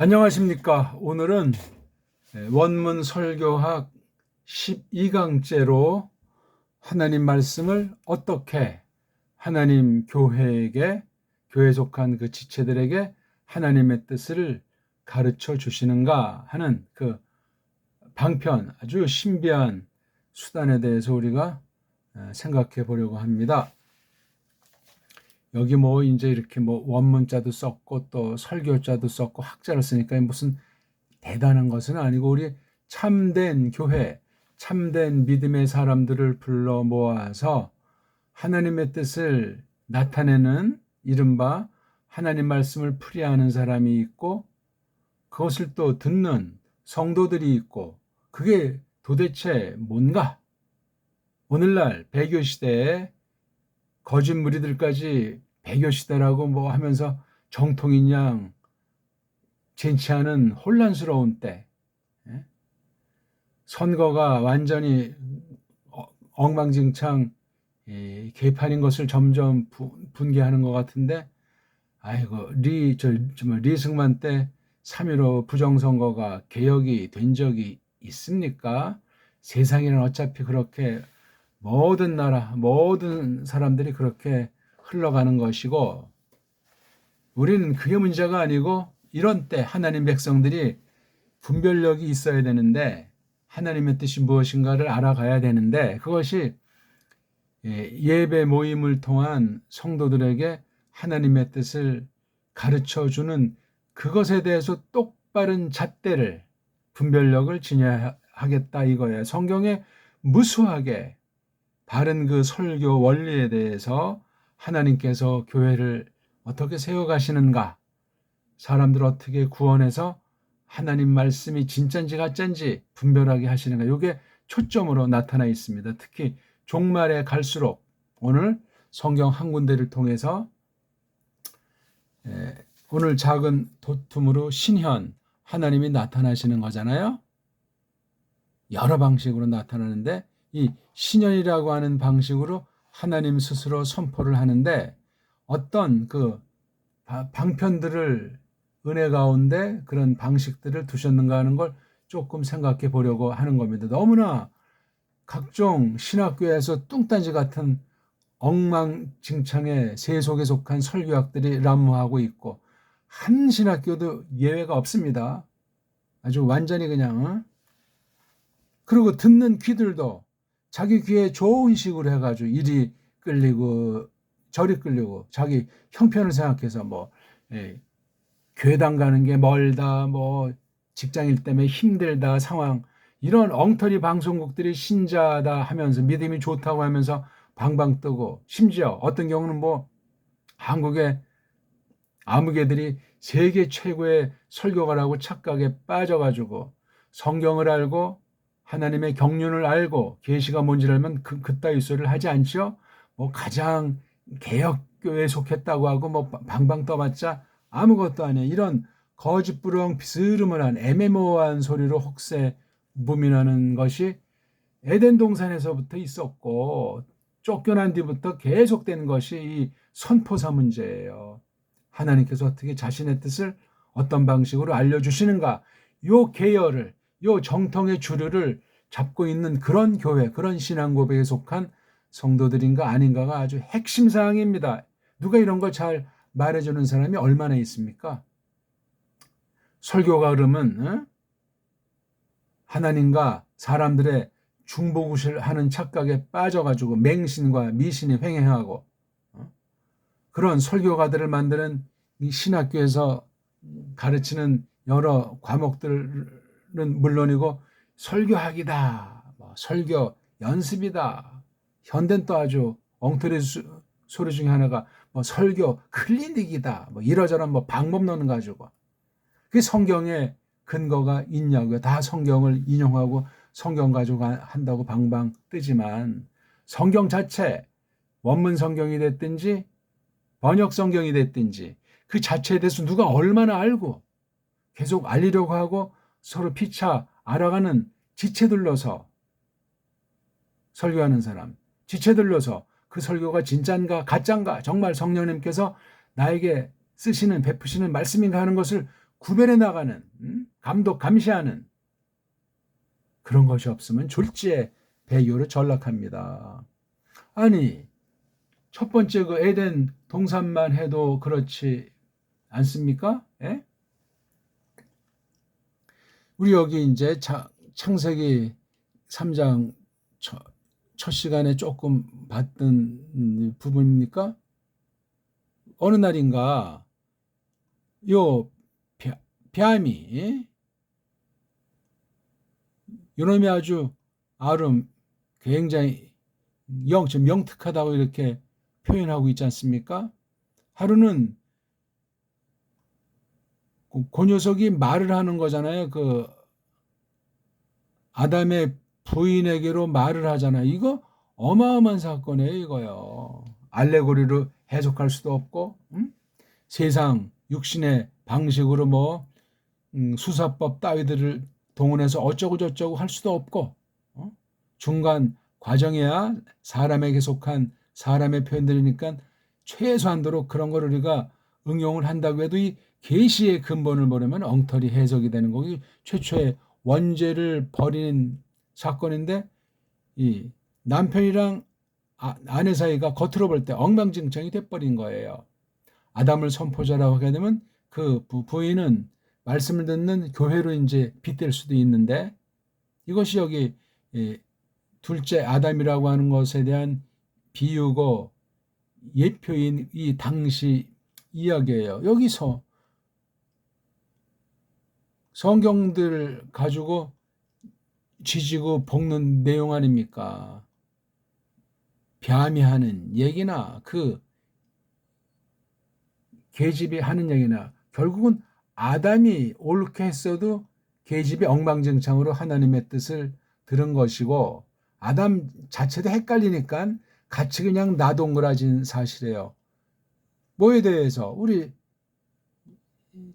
안녕하십니까. 오늘은 원문 설교학 12강째로 하나님 말씀을 어떻게 하나님 교회에 속한 그 지체들에게 하나님의 뜻을 가르쳐 주시는가 하는 그 방편, 아주 신비한 수단에 대해서 우리가 생각해 보려고 합니다. 여기 이제 이렇게 원문자도 썼고 또 설교자도 썼고 학자를 쓰니까 무슨 대단한 것은 아니고, 우리 참된 교회, 참된 믿음의 사람들을 불러 모아서 하나님의 뜻을 나타내는 이른바 하나님 말씀을 풀이하는 사람이 있고, 그것을 또 듣는 성도들이 있고, 그게 도대체 뭔가? 오늘날 배교 시대에 거짓 무리들까지 배교 시대라고 하면서 정통인 양 젠치하는 혼란스러운 때, 선거가 완전히 엉망진창 개판인 것을 점점 분개하는 것 같은데, 아이고, 리승만 때 3.15 부정선거가 개혁이 된 적이 있습니까? 세상에는 어차피 그렇게 모든 나라, 모든 사람들이 그렇게 흘러가는 것이고, 우리는 그게 문제가 아니고, 이런 때 하나님 백성들이 분별력이 있어야 되는데, 하나님의 뜻이 무엇인가를 알아가야 되는데, 그것이 예배 모임을 통한 성도들에게 하나님의 뜻을 가르쳐주는 그것에 대해서 똑바른 잣대를, 분별력을 지녀야겠다 이거예요. 성경에 무수하게 바른 그 설교 원리에 대해서 하나님께서 교회를 어떻게 세워가시는가, 사람들 어떻게 구원해서 하나님 말씀이 진짠지 가짠지 분별하게 하시는가, 이게 초점으로 나타나 있습니다. 특히 종말에 갈수록 오늘 성경 한 군데를 통해서 오늘 작은 도툼으로 신현, 하나님이 나타나시는 거잖아요. 여러 방식으로 나타나는데, 이 신현이라고 하는 방식으로 하나님 스스로 선포를 하는데, 어떤 그 방편들을 은혜 가운데 그런 방식들을 두셨는가 하는 걸 조금 생각해 보려고 하는 겁니다. 너무나 각종 신학교에서 뚱딴지 같은 엉망진창의 세속에 속한 설교학들이 난무하고 있고, 한 신학교도 예외가 없습니다. 아주 완전히 그냥 그리고 듣는 귀들도 자기 귀에 좋은 식으로 해가지고 이리 끌리고 저리 끌리고, 자기 형편을 생각해서 교회당 가는 게 멀다, 직장일 때문에 힘들다 상황, 이런 엉터리 방송국들이 신자다 하면서 믿음이 좋다고 하면서 방방 뜨고, 심지어 어떤 경우는 한국의 아무개들이 세계 최고의 설교가라고 착각에 빠져가지고 성경을 알고 하나님의 경륜을 알고 계시가 뭔지를 알면 그따위 소리를 하지 않죠. 가장 개혁교회에 속했다고 하고 방방 떠봤자 아무것도 아니에요. 이런 거짓부렁 비스름한 애매모호한 소리로 혹세 무민하는 것이 에덴 동산에서부터 있었고, 쫓겨난 뒤부터 계속된 것이 이 선포사 문제예요. 하나님께서 어떻게 자신의 뜻을 어떤 방식으로 알려주시는가, 요 계열을, 요 정통의 주류를 잡고 있는 그런 교회, 그런 신앙 고백에 속한 성도들인가 아닌가가 아주 핵심 사항입니다. 누가 이런 걸 잘 말해주는 사람이 얼마나 있습니까? 설교가 그러면 하나님과 사람들의 중보구실 하는 착각에 빠져가지고 맹신과 미신이 횡행하고, 그런 설교가들을 만드는 이 신학교에서 가르치는 여러 과목들은 물론이고, 설교학이다, 설교 연습이다, 현대는 또 아주 엉터리 소리 중에 하나가 설교 클리닉이다, 이러저런 방법 넣는 가지고, 그게 성경에 근거가 있냐고요. 다 성경을 인용하고 성경 가지고 한다고 방방 뜨지만, 성경 자체, 원문 성경이 됐든지 번역 성경이 됐든지 그 자체에 대해서 누가 얼마나 알고 계속 알리려고 하고 서로 피차 알아가는 지체들로서 설교하는 사람, 지체들로서 그 설교가 진짠가 가짠가, 정말 성령님께서 나에게 쓰시는 베푸시는 말씀인가 하는 것을 구별해 나가는, 감독 감시하는 그런 것이 없으면 졸지에 배교로 전락합니다. 아니, 첫 번째 그 에덴 동산만 해도 그렇지 않습니까? 예? 우리 여기 이제 창세기 3장 첫 시간에 조금 봤던 부분입니까? 어느 날인가 요 뱀이 요놈이 아주 굉장히 명특하다고 이렇게 표현하고 있지 않습니까? 하루는 그 녀석이 말을 하는 거잖아요. 그 아담의 부인에게로 말을 하잖아요. 이거 어마어마한 사건이에요, 이거요. 알레고리로 해석할 수도 없고, 세상 육신의 방식으로 수사법 따위들을 동원해서 어쩌고 저쩌고 할 수도 없고, 중간 과정이야 사람에게 속한 사람의 표현들이니까 최소한도로 그런 걸 우리가 응용을 한다고 해도 이 계시의 근본을 모르면 엉터리 해석이 되는 거기 최초의 원죄를 벌인 사건인데 이 남편이랑 아내 사이가 겉으로 볼 때 엉망진창이 돼버린 거예요. 아담을 선포자라고 하게 되면 그 부인은 말씀을 듣는 교회로 이제 빗댈 수도 있는데 이것이 여기 둘째 아담이라고 하는 것에 대한 비유고 예표인 이 당시 이야기예요. 여기서 성경들 가지고 지지고 볶는 내용 아닙니까? 뱀이 하는 얘기나 그 계집이 하는 얘기나 결국은 아담이 옳게 했어도 계집이 엉망진창으로 하나님의 뜻을 들은 것이고 아담 자체도 헷갈리니까 같이 그냥 나동그라진 사실이에요. 뭐에 대해서 우리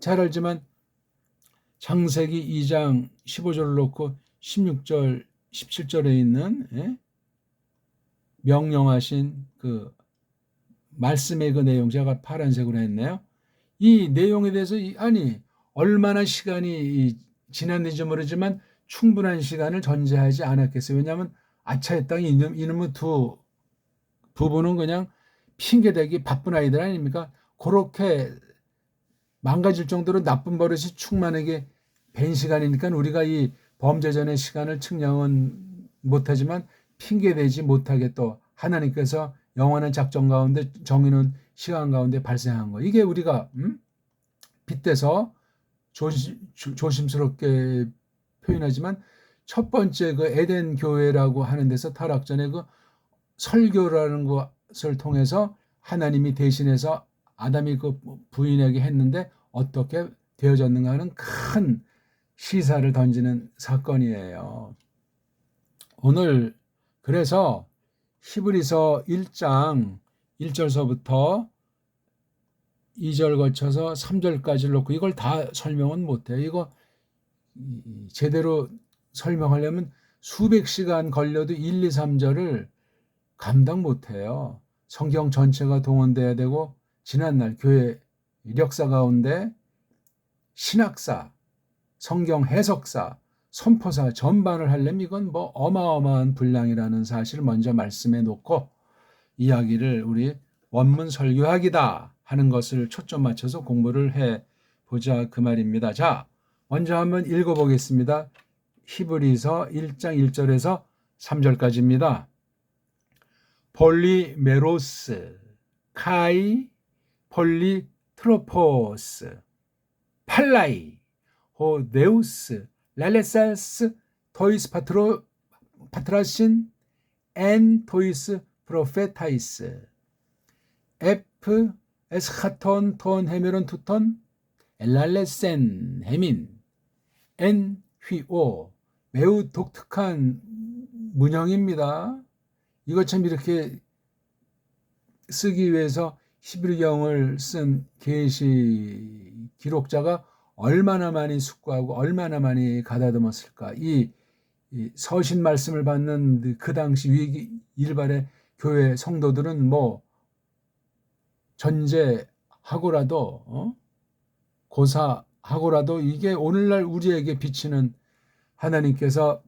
잘 알지만 창세기 2장 15절을 놓고 16절 17절에 있는 명령하신 그 말씀의 그 내용 제가 파란색으로 했네요. 이 내용에 대해서 얼마나 시간이 지났는지 모르지만 충분한 시간을 전제하지 않았겠어요. 왜냐하면 아차했다 이놈의 두 부부는 그냥 핑계대기 바쁜 아이들 아닙니까? 그렇게 망가질 정도로 나쁜 버릇이 충만하게 밴 시간이니까 우리가 이 범죄전의 시간을 측량은 못하지만 핑계대지 못하게 또 하나님께서 영원한 작전 가운데 정의는 시간 가운데 발생한 거. 이게 우리가 빗대서 조심스럽게 표현하지만 첫 번째 그 에덴 교회라고 하는 데서 타락 전에 그 설교라는 것을 통해서 하나님이 대신해서 아담이 그 부인에게 했는데 어떻게 되어졌는가 하는 큰 시사를 던지는 사건이에요. 오늘 그래서 히브리서 1장 1절서부터 2절 거쳐서 3절까지를 놓고 이걸 다 설명은 못해요. 이거 제대로 설명하려면 수백 시간 걸려도 1, 2, 3절을 감당 못해요. 성경 전체가 동원돼야 되고 지난날 교회 이력사 가운데 신학사, 성경 해석사, 선포사 전반을 하려면 이건 어마어마한 분량이라는 사실을 먼저 말씀해 놓고 이야기를 우리 원문 설교학이다 하는 것을 초점 맞춰서 공부를 해 보자 그 말입니다. 자, 먼저 한번 읽어보겠습니다. 히브리서 1장 1절에서 3절까지입니다. 폴리메로스, 카이, 폴리트로포스, 팔라이, 호네우스, 랄레사스, 토이스 파트라신, 엔 토이스 프로페타이스, 에프 에스카톤 톤 헤메론 투톤, 엘랄레센 헤민, 엔 휘오. 매우 독특한 문형입니다. 이것 참 이렇게 쓰기 위해서 히브리경을 쓴 계시 기록자가 얼마나 많이 숙고하고 얼마나 많이 가다듬었을까. 이 서신 말씀을 받는 그 당시 위기 일발의 교회 성도들은 전제하고라도 고사 하고라도 이게 오늘날 우리에게 비치는 하나님께서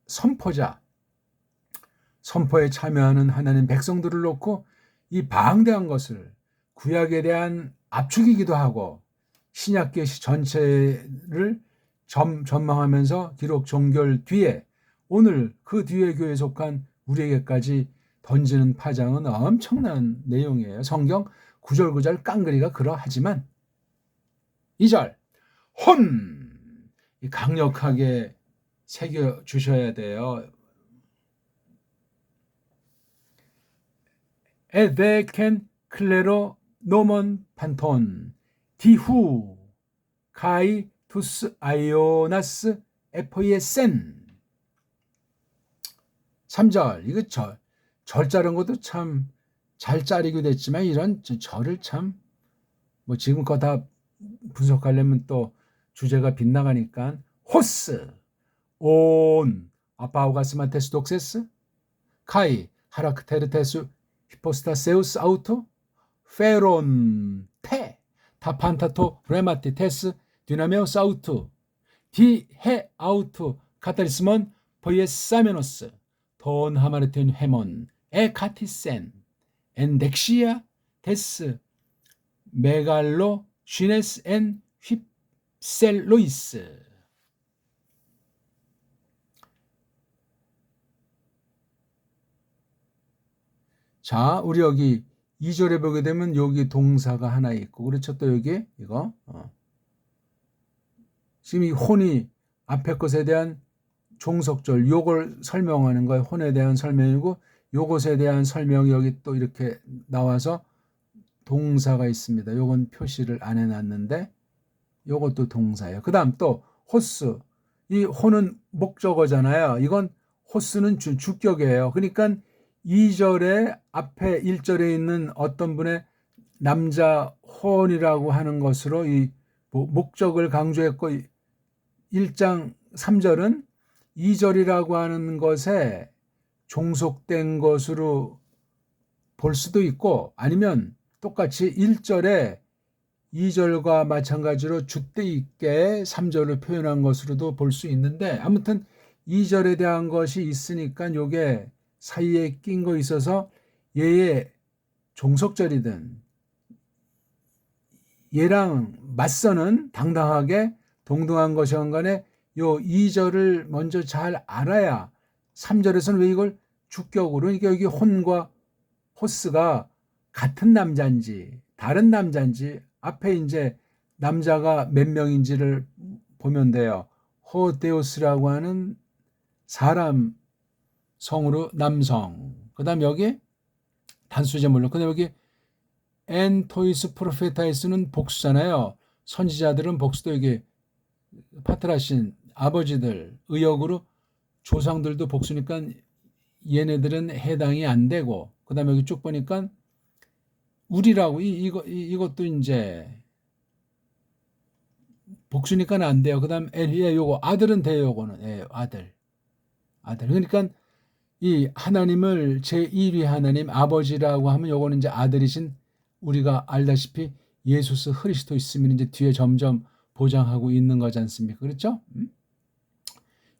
선포자, 선포에 참여하는 하나님 백성들을 놓고 이 방대한 것을 구약에 대한 압축이기도 하고 신약 계시 전체를 전망하면서 기록 종결 뒤에 오늘 그 뒤에 교회에 속한 우리에게까지 던지는 파장은 엄청난 내용이에요. 성경 구절구절 깡그리가 그러하지만 2절 혼 강력하게 새겨주셔야 돼요. 에데켄 클레로 노먼 판톤 디후 카이 투스 아이오나스 에포이에센 3절 이거 절 자른 것도 참 잘 자르기도 됐지만 이런 절을 참 뭐 지금껏 다 분석하려면 또 주제가 빗나가니까 호스 온 아파우가스마테스 독세스 카이 하라크테르테스 히포스타세우스 아우토 페론 테 타판타토 레마티테스 디나메오스 아우토 디헤 아우토 카타리스몬 포이에사메노스 돈 하마르텐 헤몬 에카티센 엔덱시아 데스 메갈로 슈네스 엔 휩셀로이스 자, 우리 여기 2절에 보게 되면 여기 동사가 하나 있고 그렇죠. 또 여기 이거 지금 이 혼이 앞에 것에 대한 종속절 요걸 설명하는 거예요. 혼에 대한 설명이고 요것에 대한 설명이 여기 또 이렇게 나와서 동사가 있습니다. 요건 표시를 안 해놨는데 요것도 동사예요. 그 다음 또 호스 이 혼은 목적어잖아요. 이건 호스는 주격이에요. 그러니까 2절에 앞에 1절에 있는 어떤 분의 남자 혼이라고 하는 것으로 이 목적을 강조했고 1장 3절은 2절이라고 하는 것에 종속된 것으로 볼 수도 있고 아니면 똑같이 1절에 2절과 마찬가지로 줏대 있게 3절을 표현한 것으로도 볼 수 있는데 아무튼 2절에 대한 것이 있으니까 요게 사이에 낀 거 있어서 얘의 종속절이든 얘랑 맞서는 당당하게 동등한 것이건 간에 요 2절을 먼저 잘 알아야 3절에서는 왜 이걸 주격으로 그러니까 여기 혼과 호스가 같은 남자인지 다른 남자인지 앞에 이제 남자가 몇 명인지를 보면 돼요. 호데우스라고 하는 사람 성으로 남성. 그 다음 여기 단수제물로. 근데 여기 엔토이스 프로페타이스는 복수잖아요. 선지자들은 복수도 여기 파트라신 아버지들 의역으로 조상들도 복수니까 얘네들은 해당이 안 되고 그 다음에 여기 쭉 보니까 우리라고 이것도 이제 복수니까 안 돼요. 그 다음 엘리야 요거 아들은 돼요. 요거는 예, 아들 그러니까 이 하나님을 제1위 하나님 아버지라고 하면 요거는 이제 아들이신 우리가 알다시피 예수스 그리스도 있으면 이제 뒤에 점점 보장하고 있는 거지 않습니까? 그렇죠?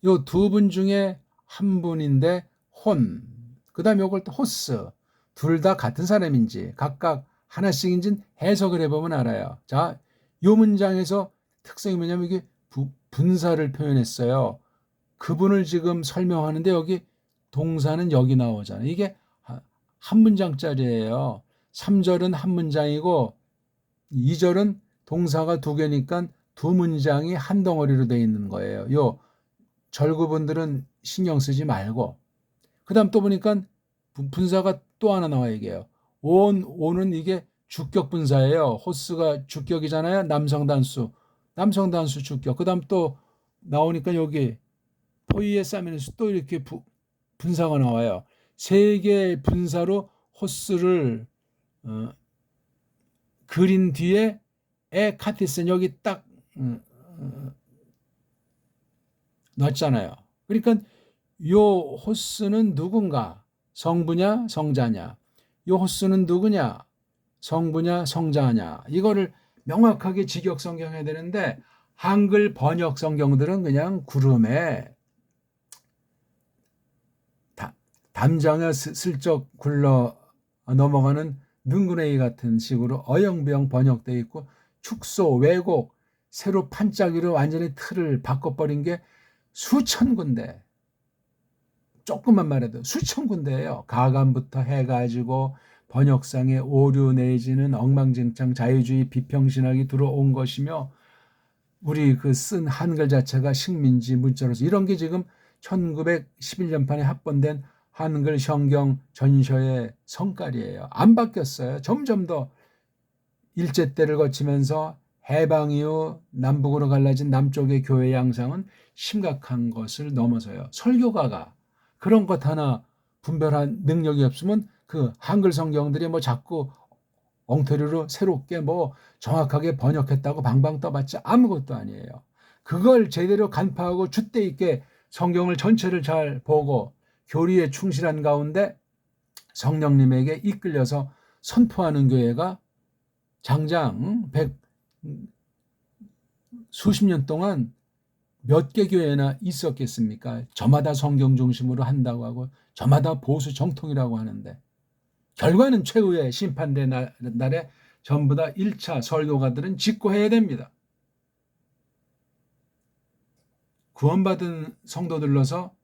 요 두 분 중에 한 분인데 혼, 그 다음에 요걸 또 호스, 둘 다 같은 사람인지 각각 하나씩인지 해석을 해보면 알아요. 자, 요 문장에서 특성이 뭐냐면 이게 분사를 표현했어요. 그분을 지금 설명하는데 여기 동사는 여기 나오잖아요. 이게 한 문장짜리예요. 3절은 한 문장이고 2절은 동사가 두 개니까 두 문장이 한 덩어리로 되어 있는 거예요. 요 절구분들은 신경 쓰지 말고 그 다음 또 보니까 분사가 또 하나 나와 얘기해요. 온은 이게 주격 분사예요. 호스가 주격이잖아요. 남성 단수 주격. 그 다음 또 나오니까 여기 포이에사미네스 또 이렇게 분사가 나와요. 세 개의 분사로 호스를 그린 뒤에 에카티스는 여기 딱 놨잖아요. 그러니까 요 호스는 누군가? 성부냐 성자냐? 요 호스는 누구냐? 성부냐 성자냐? 이거를 명확하게 직역 성경 해야 되는데 한글 번역 성경들은 그냥 구름에 담장에 슬쩍 굴러 넘어가는 능구렁이 같은 식으로 어영부영 번역되어 있고 축소, 왜곡, 새로 판짜기로 완전히 틀을 바꿔버린 게 수천 군데, 조금만 말해도 수천 군데예요. 가감부터 해가지고 번역상의 오류 내지는 엉망진창 자유주의 비평신학이 들어온 것이며 우리 그 쓴 한글 자체가 식민지 문자로서 이런 게 지금 1911년판에 합본된 한글 성경 전서의 성깔이에요. 안 바뀌었어요. 점점 더 일제 때를 거치면서 해방 이후 남북으로 갈라진 남쪽의 교회 양상은 심각한 것을 넘어서요. 설교가가 그런 것 하나 분별한 능력이 없으면 그 한글 성경들이 뭐 자꾸 엉터리로 새롭게 뭐 정확하게 번역했다고 방방 떠봤자 아무것도 아니에요. 그걸 제대로 간파하고 줏대 있게 성경을 전체를 잘 보고 교리에 충실한 가운데 성령님에게 이끌려서 선포하는 교회가 장장 수십 년 동안 몇 개 교회나 있었겠습니까? 저마다 성경 중심으로 한다고 하고 저마다 보수 정통이라고 하는데 결과는 최후의 심판대 날에 전부 다 1차 설교가들은 직고해야 됩니다. 구원받은 성도들로서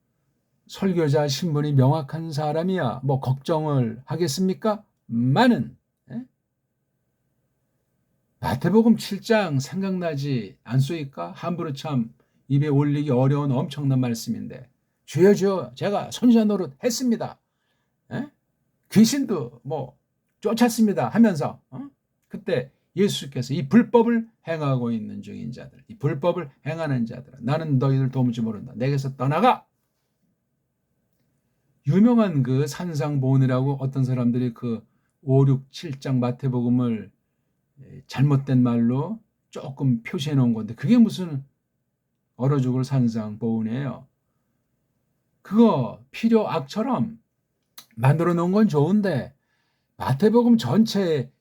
설교자 신분이 명확한 사람이야 뭐 걱정을 하겠습니까? 많은 마태복음 7장 생각나지 않소이까? 함부로 참 입에 올리기 어려운 엄청난 말씀인데 주여 주여 제가 선지자 노릇 했습니다. 귀신도 뭐 쫓았습니다 하면서 그때 예수께서 이 불법을 행하고 있는 중인 자들, 이 불법을 행하는 자들, 나는 너희들 도무지 모른다. 내게서 떠나가. 유명한 그 산상보훈이라고 어떤 사람들이 그 5, 6, 7장 마태복음을 잘못된 말로 조금 표시해 놓은 건데 그게 무슨 얼어 죽을 산상보훈이에요. 그거 필요악처럼 만들어 놓은 건 좋은데 마태복음 전체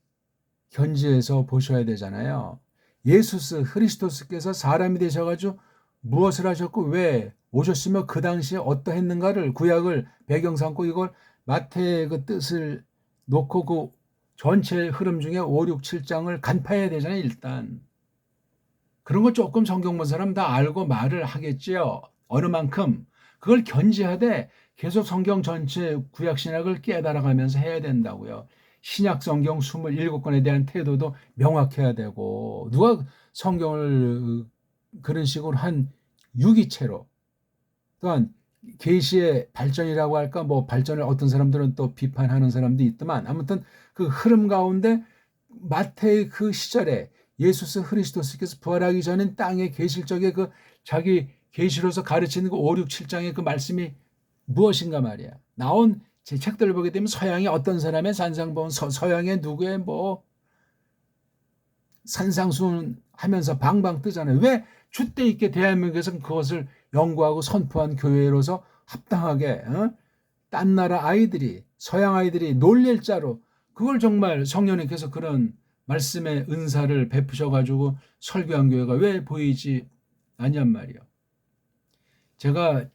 현지에서 보셔야 되잖아요. 예수스 그리스도스께서 사람이 되셔가지고 무엇을 하셨고 왜 오셨으며 그 당시에 어떠했는가를 구약을 배경 삼고 이걸 마태의 그 뜻을 놓고 그 전체 흐름 중에 5, 6, 7장을 간파해야 되잖아요. 일단 그런 거 조금 성경 본 사람 다 알고 말을 하겠지요. 어느 만큼 그걸 견지하되 계속 성경 전체 구약 신약을 깨달아가면서 해야 된다고요. 신약 성경 27권에 대한 태도도 명확해야 되고 누가 성경을 그런 식으로 한 유기체로 또한 계시의 발전이라고 할까 뭐 발전을 어떤 사람들은 또 비판하는 사람도 있지만 아무튼 그 흐름 가운데 마태의 그 시절에 예수스 그리스도스께서 부활하기 전엔 땅에 계실 적에 그 자기 계시로서 가르치는 그 5, 6, 7장의 그 말씀이 무엇인가 말이야. 나온 제 책들을 보게 되면 서양의 어떤 사람의 산상보훈, 서양의 누구의 뭐 산상수훈 하면서 방방 뜨잖아요. 왜 줏대 있게 대한민국에서는 그것을 연구하고 선포한 교회로서 합당하게 딴 나라 아이들이 서양 아이들이 놀릴 자로 그걸 정말 성령님께서 그런 말씀의 은사를 베푸셔가지고 설교한 교회가 왜 보이지 않냔 말이요. 제가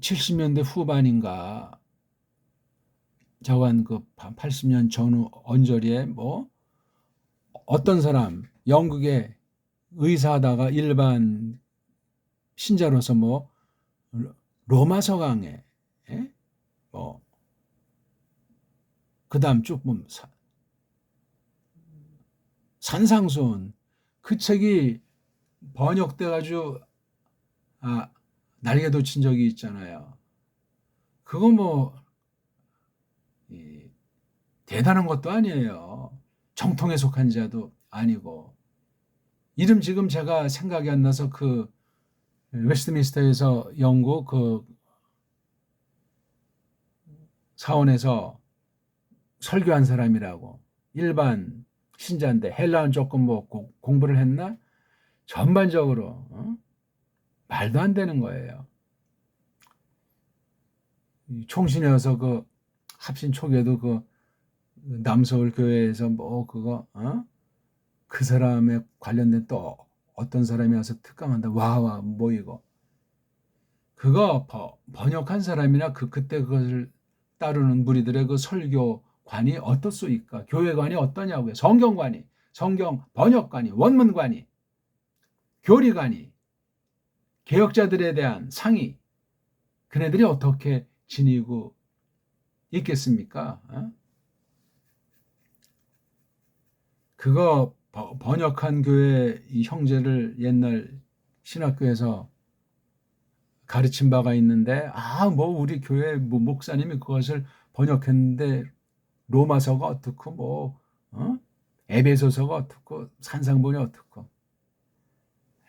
70년대 후반인가 저한 그 80년 전후 언저리에 뭐 어떤 사람 영국에 의사하다가 일반 신자로서 뭐 로마 서강에 뭐 그다음 쭉 보면 산상수훈 그 책이 번역돼 가지고 날개 돋친 적이 있잖아요. 그거 뭐 대단한 것도 아니에요. 정통에 속한 자도 아니고 이름 지금 제가 생각이 안 나서 그 웨스트민스터에서 영국 그 사원에서 설교한 사람이라고 일반 신자인데 헬라어는 조금 뭐 공부를 했나? 전반적으로 말도 안 되는 거예요. 총신이어서 그 합신 초기에도 그 남서울 교회에서 뭐 그거 그 사람에 관련된 또 어떤 사람이 와서 특강한다. 와, 뭐 이거. 그거 번역한 사람이나 그때 그것을 따르는 무리들의 그 설교관이 어떻소이까? 교회관이 어떠냐고요. 성경관이, 성경 번역관이, 원문관이, 교리관이, 개혁자들에 대한 상의, 그네들이 어떻게 지니고 있겠습니까? 그거 번역한 교회 이 형제를 옛날 신학교에서 가르친 바가 있는데, 뭐 우리 교회 목사님이 그것을 번역했는데 로마서가 어떻고 에베소서가 어떻고 산상본이 어떻고.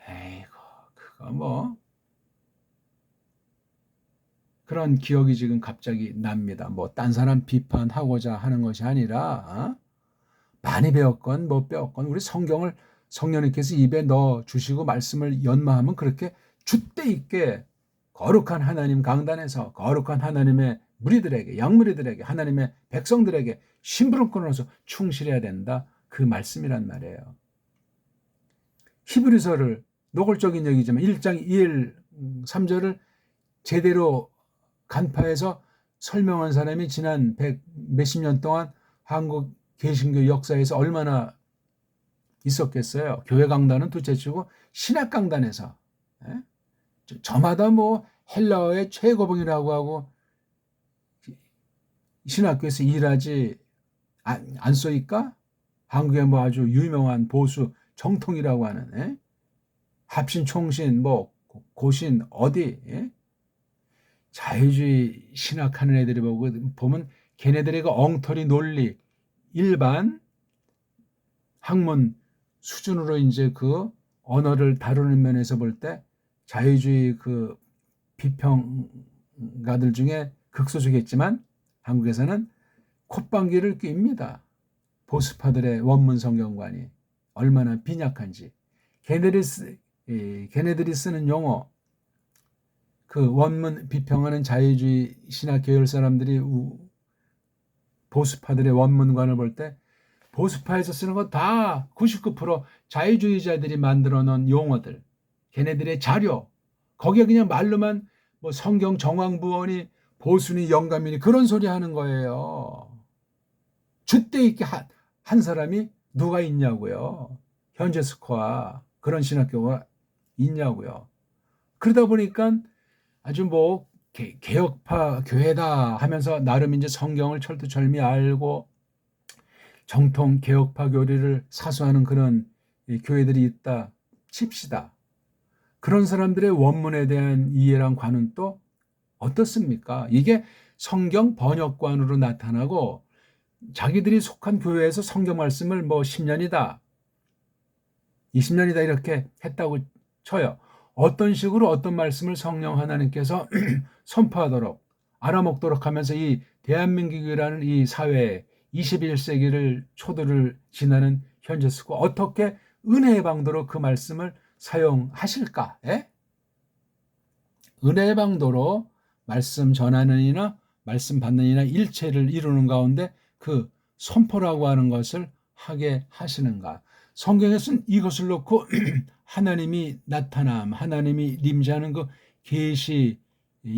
에이고, 그거 뭐 그런 기억이 지금 갑자기 납니다. 뭐 딴 사람 비판하고자 하는 것이 아니라 많이 배웠건 못 배웠건 우리 성경을 성령님께서 입에 넣어 주시고 말씀을 연마하면 그렇게 줏대 있게 거룩한 하나님 강단에서 거룩한 하나님의 무리들에게, 양무리들에게, 하나님의 백성들에게 심부름꾼으로서 충실해야 된다. 그 말씀이란 말이에요. 히브리서를 노골적인 얘기지만 1장 2일 3절을 제대로 간파해서 설명한 사람이 지난 몇십 년 동안 한국 개신교 역사에서 얼마나 있었겠어요. 교회 강단은 둘째치고 신학 강단에서 저마다 뭐 헬라어의 최고봉이라고 하고 신학교에서 일하지 않소이까? 한국의 뭐 아주 유명한 보수 정통이라고 하는 합신, 총신, 뭐 고신 어디 자유주의 신학하는 애들이 보면 걔네들의 그 엉터리 논리 일반 학문 수준으로 이제 그 언어를 다루는 면에서 볼 때 자유주의 그 비평가들 중에 극소수겠지만 한국에서는 콧방귀를 낍니다. 보수파들의 원문 성경관이 얼마나 빈약한지. 걔네들이 쓰는 용어, 그 원문 비평하는 자유주의 신학 계열 사람들이 보수파들의 원문관을 볼 때 보수파에서 쓰는 거 다 99% 자유주의자들이 만들어 놓은 용어들, 걔네들의 자료, 거기에 그냥 말로만 뭐 성경 정황부원이 보수니 영감이니 그런 소리 하는 거예요. 줏대 있게 한 사람이 누가 있냐고요. 현재 스코어 그런 신학교가 있냐고요. 그러다 보니까 아주 뭐 개혁파 교회다 하면서 나름 이제 성경을 철두철미 알고 정통 개혁파 교리를 사수하는 그런 교회들이 있다 칩시다. 그런 사람들의 원문에 대한 이해랑 관은 또 어떻습니까? 이게 성경 번역관으로 나타나고 자기들이 속한 교회에서 성경 말씀을 뭐 10년이다, 20년이다 이렇게 했다고 쳐요. 어떤 식으로 어떤 말씀을 성령 하나님께서 선포하도록 알아먹도록 하면서 이 대한민국이라는 이 사회에 21세기를 초도를 지나는 현재 쓰고 어떻게 은혜의 방도로 그 말씀을 사용하실까? 은혜의 방도로 말씀 전하는 이나 말씀 받는 이나 일체를 이루는 가운데 그 선포라고 하는 것을 하게 하시는가? 성경에서는 이것을 놓고 하나님이 나타남, 하나님이臨자하는 그 계시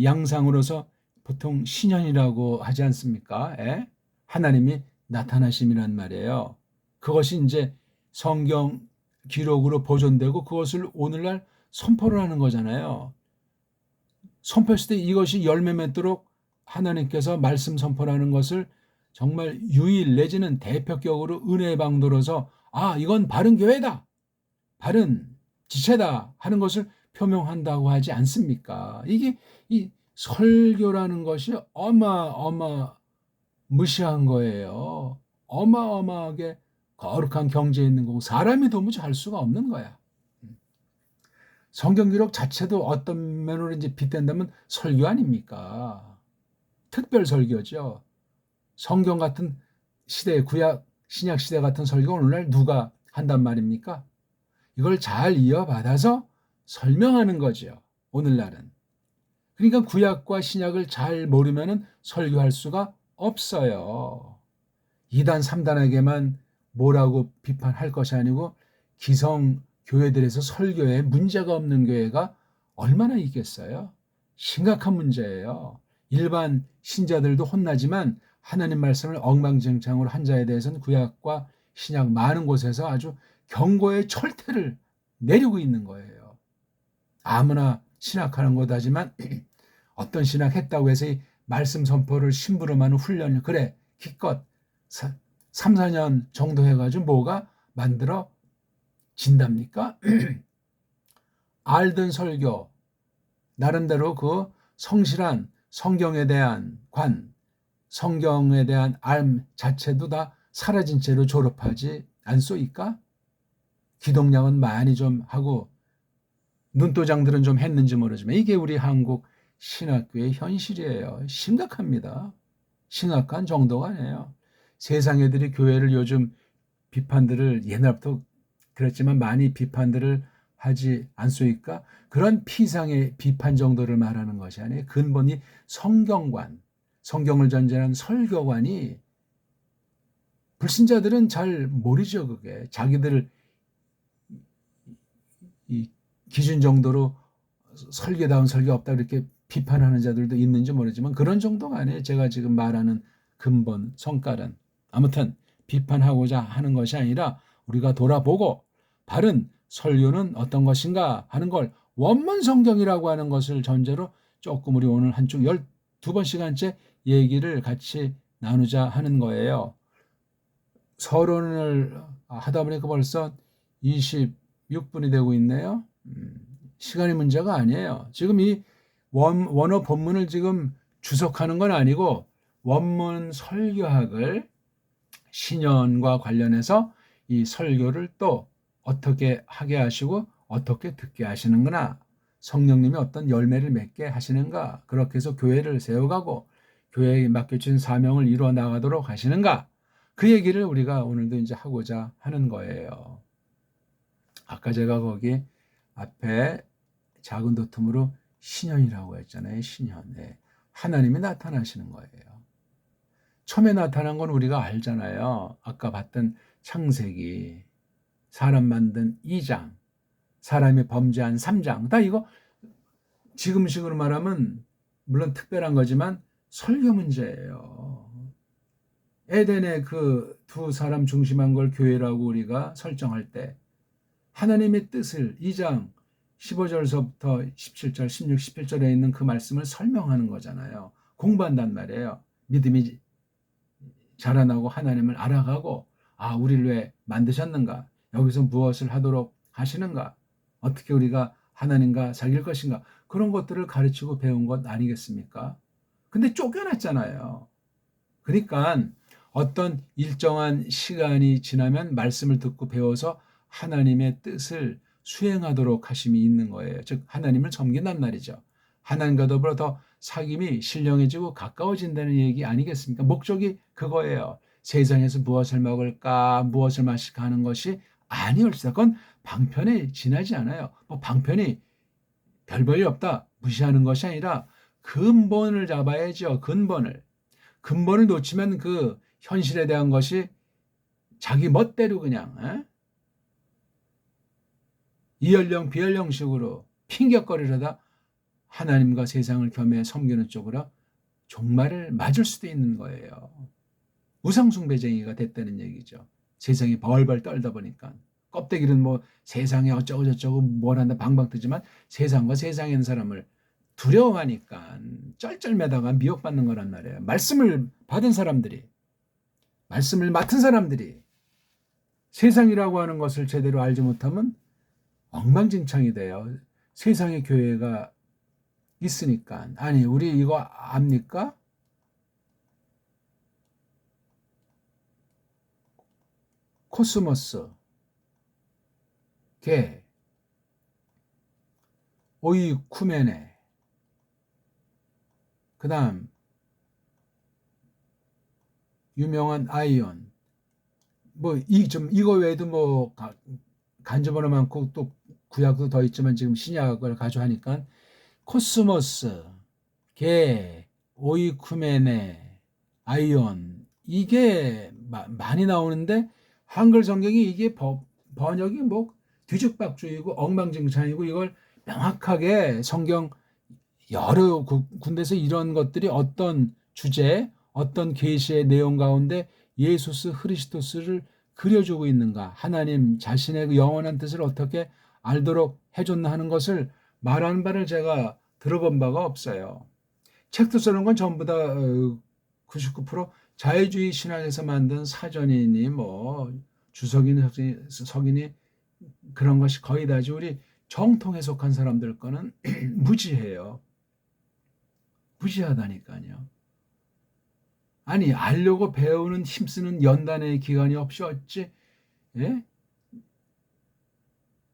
양상으로서 보통 신현이라고 하지 않습니까? 하나님이 나타나심이란 말이에요. 그것이 이제 성경 기록으로 보존되고 그것을 오늘날 선포를 하는 거잖아요. 선포했을 때 이것이 열매 맺도록 하나님께서 말씀 선포라는 것을 정말 유일 내지는 대표격으로 은혜의 방도로서 이건 바른 교회다, 바른 지체다 하는 것을 표명한다고 하지 않습니까? 이게 이 설교라는 것이 무시한 거예요. 어마어마하게 거룩한 경지에 있는 거고 사람이 도무지 할 수가 없는 거야. 성경 기록 자체도 어떤 면으로 이제 빗댄다면 설교 아닙니까? 특별 설교죠. 성경 같은 시대, 구약, 신약 시대 같은 설교 오늘날 누가 한단 말입니까? 이걸 잘 이어받아서 설명하는 거죠. 오늘날은. 그러니까 구약과 신약을 잘 모르면 설교할 수가 없어요. 2단, 3단에게만 뭐라고 비판할 것이 아니고 기성 교회들에서 설교에 문제가 없는 교회가 얼마나 있겠어요? 심각한 문제예요. 일반 신자들도 혼나지만 하나님 말씀을 엉망진창으로 한 자에 대해서는 구약과 신약 많은 곳에서 아주 경고의 철퇴를 내리고 있는 거예요. 아무나 신학하는 것 하지만 어떤 신학했다고 해서 이 말씀 선포를 심부름하는 훈련을 그래 기껏 3, 4년 정도 해가지고 뭐가 만들어진답니까? 알던 설교 나름대로 그 성실한 성경에 대한 성경에 대한 알 자체도 다 사라진 채로 졸업하지 않소이까? 기독량은 많이 좀 하고 눈도장들은 좀 했는지 모르지만 이게 우리 한국 신학교의 현실이에요. 심각합니다. 심각한 정도가 아니에요. 세상 애들이 교회를 요즘 비판들을 옛날부터 그랬지만 많이 비판들을 하지 않소이까? 그런 피상의 비판 정도를 말하는 것이 아니에요. 근본이 성경관, 성경을 전제한 설교관이 불신자들은 잘 모르죠. 그게 자기들 이 기준 정도로 설교다운 설교 없다 이렇게 비판하는 자들도 있는지 모르지만 그런 정도가 아니에요. 제가 지금 말하는 근본 성깔은 아무튼 비판하고자 하는 것이 아니라 우리가 돌아보고 바른 설교는 어떤 것인가 하는 걸 원문 성경이라고 하는 것을 전제로 조금 우리 오늘 한쪽 12번시간째 얘기를 같이 나누자 하는 거예요. 서론을 하다 보니까 벌써 26분이 되고 있네요. 시간이 문제가 아니에요. 지금 이 원어 본문을 지금 주석하는 건 아니고 원문 설교학을 신년과 관련해서 이 설교를 또 어떻게 하게 하시고 어떻게 듣게 하시는구나. 성령님이 어떤 열매를 맺게 하시는가. 그렇게 해서 교회를 세워가고 교회에 맡겨진 사명을 이루어 나가도록 하시는가. 그 얘기를 우리가 오늘도 이제 하고자 하는 거예요. 아까 제가 거기 앞에 작은 도톰으로 신현이라고 했잖아요. 신현. 네. 하나님이 나타나시는 거예요. 처음에 나타난 건 우리가 알잖아요. 아까 봤던 창세기, 사람 만든 2장, 사람이 범죄한 3장. 다 이거 지금식으로 말하면 물론 특별한 거지만 설교 문제예요. 에덴의 그 두 사람 중심한 걸 교회라고 우리가 설정할 때 하나님의 뜻을 2장 15절서부터 17절, 16, 17절에 있는 그 말씀을 설명하는 거잖아요. 공부한단 말이에요. 믿음이 자라나고 하나님을 알아가고 우리를 왜 만드셨는가? 여기서 무엇을 하도록 하시는가? 어떻게 우리가 하나님과 사귈 것인가? 그런 것들을 가르치고 배운 것 아니겠습니까? 근데 쫓겨났잖아요. 그러니까 어떤 일정한 시간이 지나면 말씀을 듣고 배워서 하나님의 뜻을 수행하도록 하심이 있는 거예요. 즉 하나님을 섬긴단 말이죠. 하나님과 더불어 더 사귐이 신령해지고 가까워진다는 얘기 아니겠습니까? 목적이 그거예요. 세상에서 무엇을 먹을까 무엇을 마실까 하는 것이 아니올지다. 그건 방편에 지나지 않아요. 뭐 방편이 별 볼일 없다 무시하는 것이 아니라 근본을 잡아야죠. 근본을 놓치면 그 현실에 대한 것이 자기 멋대로 그냥 이연령 비연령식으로 핑격거리려다 하나님과 세상을 겸해 섬기는 쪽으로 종말을 맞을 수도 있는 거예요. 우상숭배쟁이가 됐다는 얘기죠. 세상이 벌벌 떨다 보니까 껍데기는 뭐 세상에 어쩌고 저쩌고 뭘 한다 방방 뜨지만 세상과 세상에 있는 사람을 두려워하니까 쩔쩔매다가 미혹받는 거란 말이에요. 말씀을 받은 사람들이 말씀을 맡은 사람들이 세상이라고 하는 것을 제대로 알지 못하면 엉망진창이 돼요. 세상의 교회가 있으니까. 아니 우리 이거 압니까? 코스모스, 개, 오이쿠메네, 그 다음 유명한 아이온, 뭐 이거 외에도 뭐 간접어로 많고 또 구약도 더 있지만 지금 신약을 가져하니까 코스모스, 개, 오이쿠메네, 아이온 이게 많이 나오는데 한글 성경이 이게 번역이 뭐 뒤죽박죽이고 엉망진창이고 이걸 명확하게 성경 여러 군데서 이런 것들이 어떤 주제, 어떤 계시의 내용 가운데 예수스 그리스도스를 그려주고 있는가, 하나님 자신의 그 영원한 뜻을 어떻게 알도록 해줬나 하는 것을 말하는 바를 제가 들어본 바가 없어요. 책도 쓰는 건 전부 다 99% 자유주의 신학에서 만든 사전이니 뭐 주석이니 석이니 그런 것이 거의 다지 우리 정통에 속한 사람들 거는 무지해요. 무지하다니까요. 아니 알려고 배우는 힘쓰는 연단의 기간이 없이 어찌 예?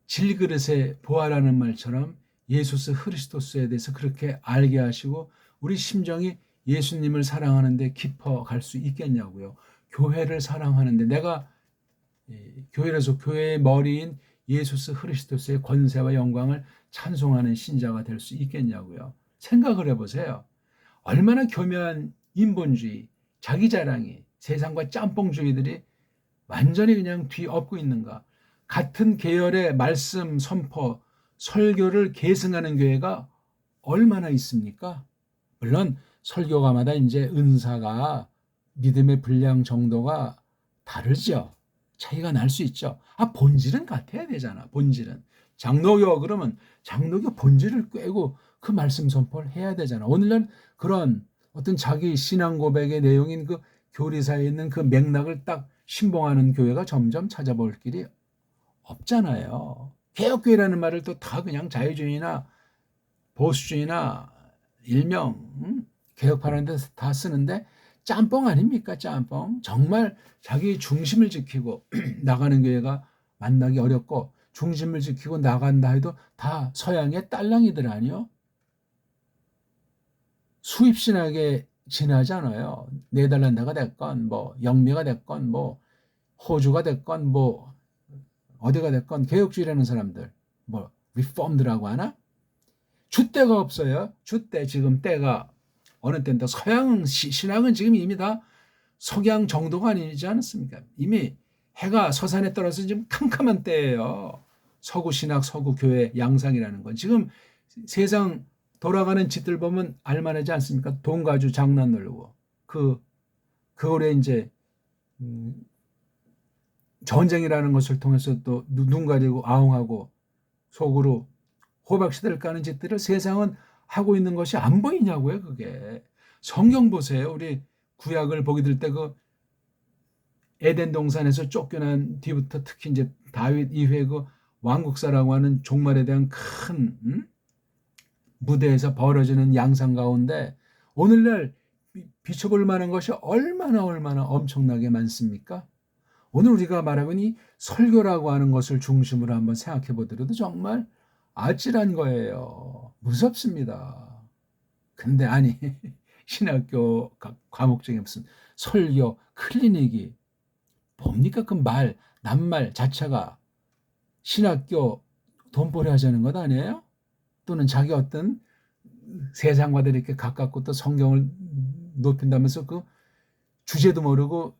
질그릇에 보아라는 말처럼 예수스 그리스도스에 대해서 그렇게 알게 하시고 우리 심정이 예수님을 사랑하는데 깊어갈 수 있겠냐고요. 교회를 사랑하는데 내가 교회에서 교회의 머리인 예수스 그리스도스의 권세와 영광을 찬송하는 신자가 될 수 있겠냐고요. 생각을 해보세요. 얼마나 교묘한 인본주의, 자기자랑이 세상과 짬뽕주의들이 완전히 그냥 뒤엎고 있는가. 같은 계열의 말씀 선포, 설교를 계승하는 교회가 얼마나 있습니까? 물론 설교가마다 이제 은사가 믿음의 분량 정도가 다르죠. 차이가 날 수 있죠. 본질은 같아야 되잖아. 본질은. 장로교 그러면 장로교 본질을 꿰고 그 말씀 선포를 해야 되잖아. 오늘날 그런 어떤 자기 신앙 고백의 내용인 그 교리사에 있는 그 맥락을 딱 신봉하는 교회가 점점 찾아볼 길이 없잖아요. 개혁교회라는 말을 또 다 그냥 자유주의나 보수주의나 일명 개혁하는 데서 다 쓰는데 짬뽕 아닙니까? 짬뽕. 정말 자기 중심을 지키고 나가는 교회가 만나기 어렵고 중심을 지키고 나간다 해도 다 서양의 딸랑이들 아니요? 수입신학에 지나잖아요. 네덜란드가 됐건 뭐 영미가 됐건 뭐 호주가 됐건 뭐 어디가 됐건 개혁주의라는 사람들 뭐 리폼드라고 하나? 줏대가 없어요. 줏대 지금 때가 어느 때인데 서양 신학은 지금 이미 다 석양 정도가 아니지 않습니까? 이미 해가 서산에 떨어서 지금 캄캄한 때예요. 서구 신학, 서구 교회 양상이라는 건 지금 세상 돌아가는 짓들 보면 알만하지 않습니까? 돈 가지고 장난 놀고 그거에 이제 전쟁이라는 것을 통해서 또 눈 가리고 아웅하고 속으로 호박씨들 까는 짓들을 세상은 하고 있는 것이 안 보이냐고요, 그게. 성경 보세요. 우리 구약을 보게 될 때 그 에덴 동산에서 쫓겨난 뒤부터 특히 이제 다윗 이후에 그 왕국사라고 하는 종말에 대한 큰 무대에서 벌어지는 양상 가운데 오늘날 비춰볼 만한 것이 얼마나 엄청나게 많습니까? 오늘 우리가 말하는 이 설교라고 하는 것을 중심으로 한번 생각해 보더라도 정말 아찔한 거예요. 무섭습니다. 근데 아니 신학교 과목 중에 무슨 설교, 클리닉이 뭡니까? 그 낱말 자체가 신학교 돈벌이 하자는 것 아니에요? 또는 자기 어떤 세상과도 이렇게 가깝고 또 성경을 높인다면서 그 주제도 모르고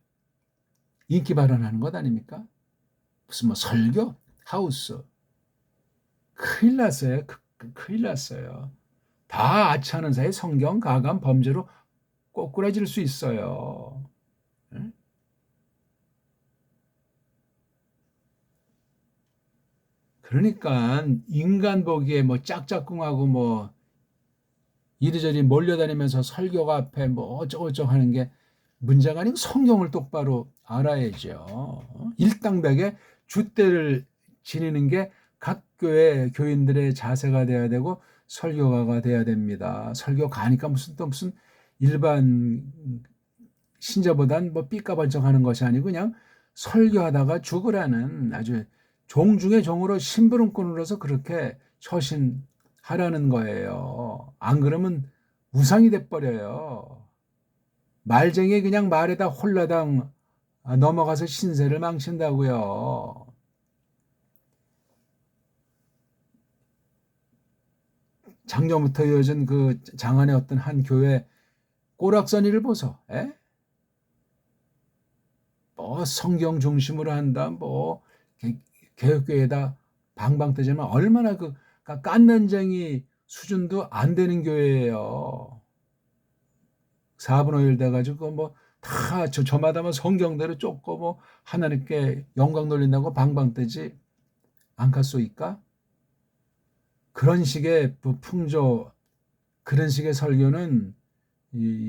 인기 발언하는 것 아닙니까? 무슨 뭐 설교? 하우스. 큰일 났어요. 큰일 났어요. 다 아차하는 사이 성경 가감 범죄로 꼬꾸라질 수 있어요. 그러니까 인간 보기에 뭐 짝짝꿍하고 뭐 이리저리 몰려다니면서 설교가 앞에 뭐 어쩌고저쩌고 하는 게 문제가 아니고 성경을 똑바로 알아야죠. 일당백에 줏대를 지니는 게 각 교회 교인들의 자세가 돼야 되고 설교가가 돼야 됩니다. 설교가니까 무슨 일반 신자보단 뭐 삐까번쩍하는 것이 아니고 그냥 설교하다가 죽으라는 아주 종 중의 종으로 심부름꾼으로서 그렇게 처신하라는 거예요. 안 그러면 우상이 돼버려요. 말쟁이 그냥 말에다 홀라당 넘어가서 신세를 망친다고요. 작년부터 이어진 그 장안의 어떤 한 교회 꼬락서니를 보소. 에? 뭐 성경 중심으로 한다, 뭐 개혁교회다 방방 뜨지만 얼마나 그 깐난쟁이 수준도 안 되는 교회예요. 4분 5일 돼가지고 뭐 다 저마다 뭐 성경대로 쫓고 뭐 하나님께 영광 돌린다고 방방 뜨지 않겠소이까? 그런 식의 풍조, 그런 식의 설교는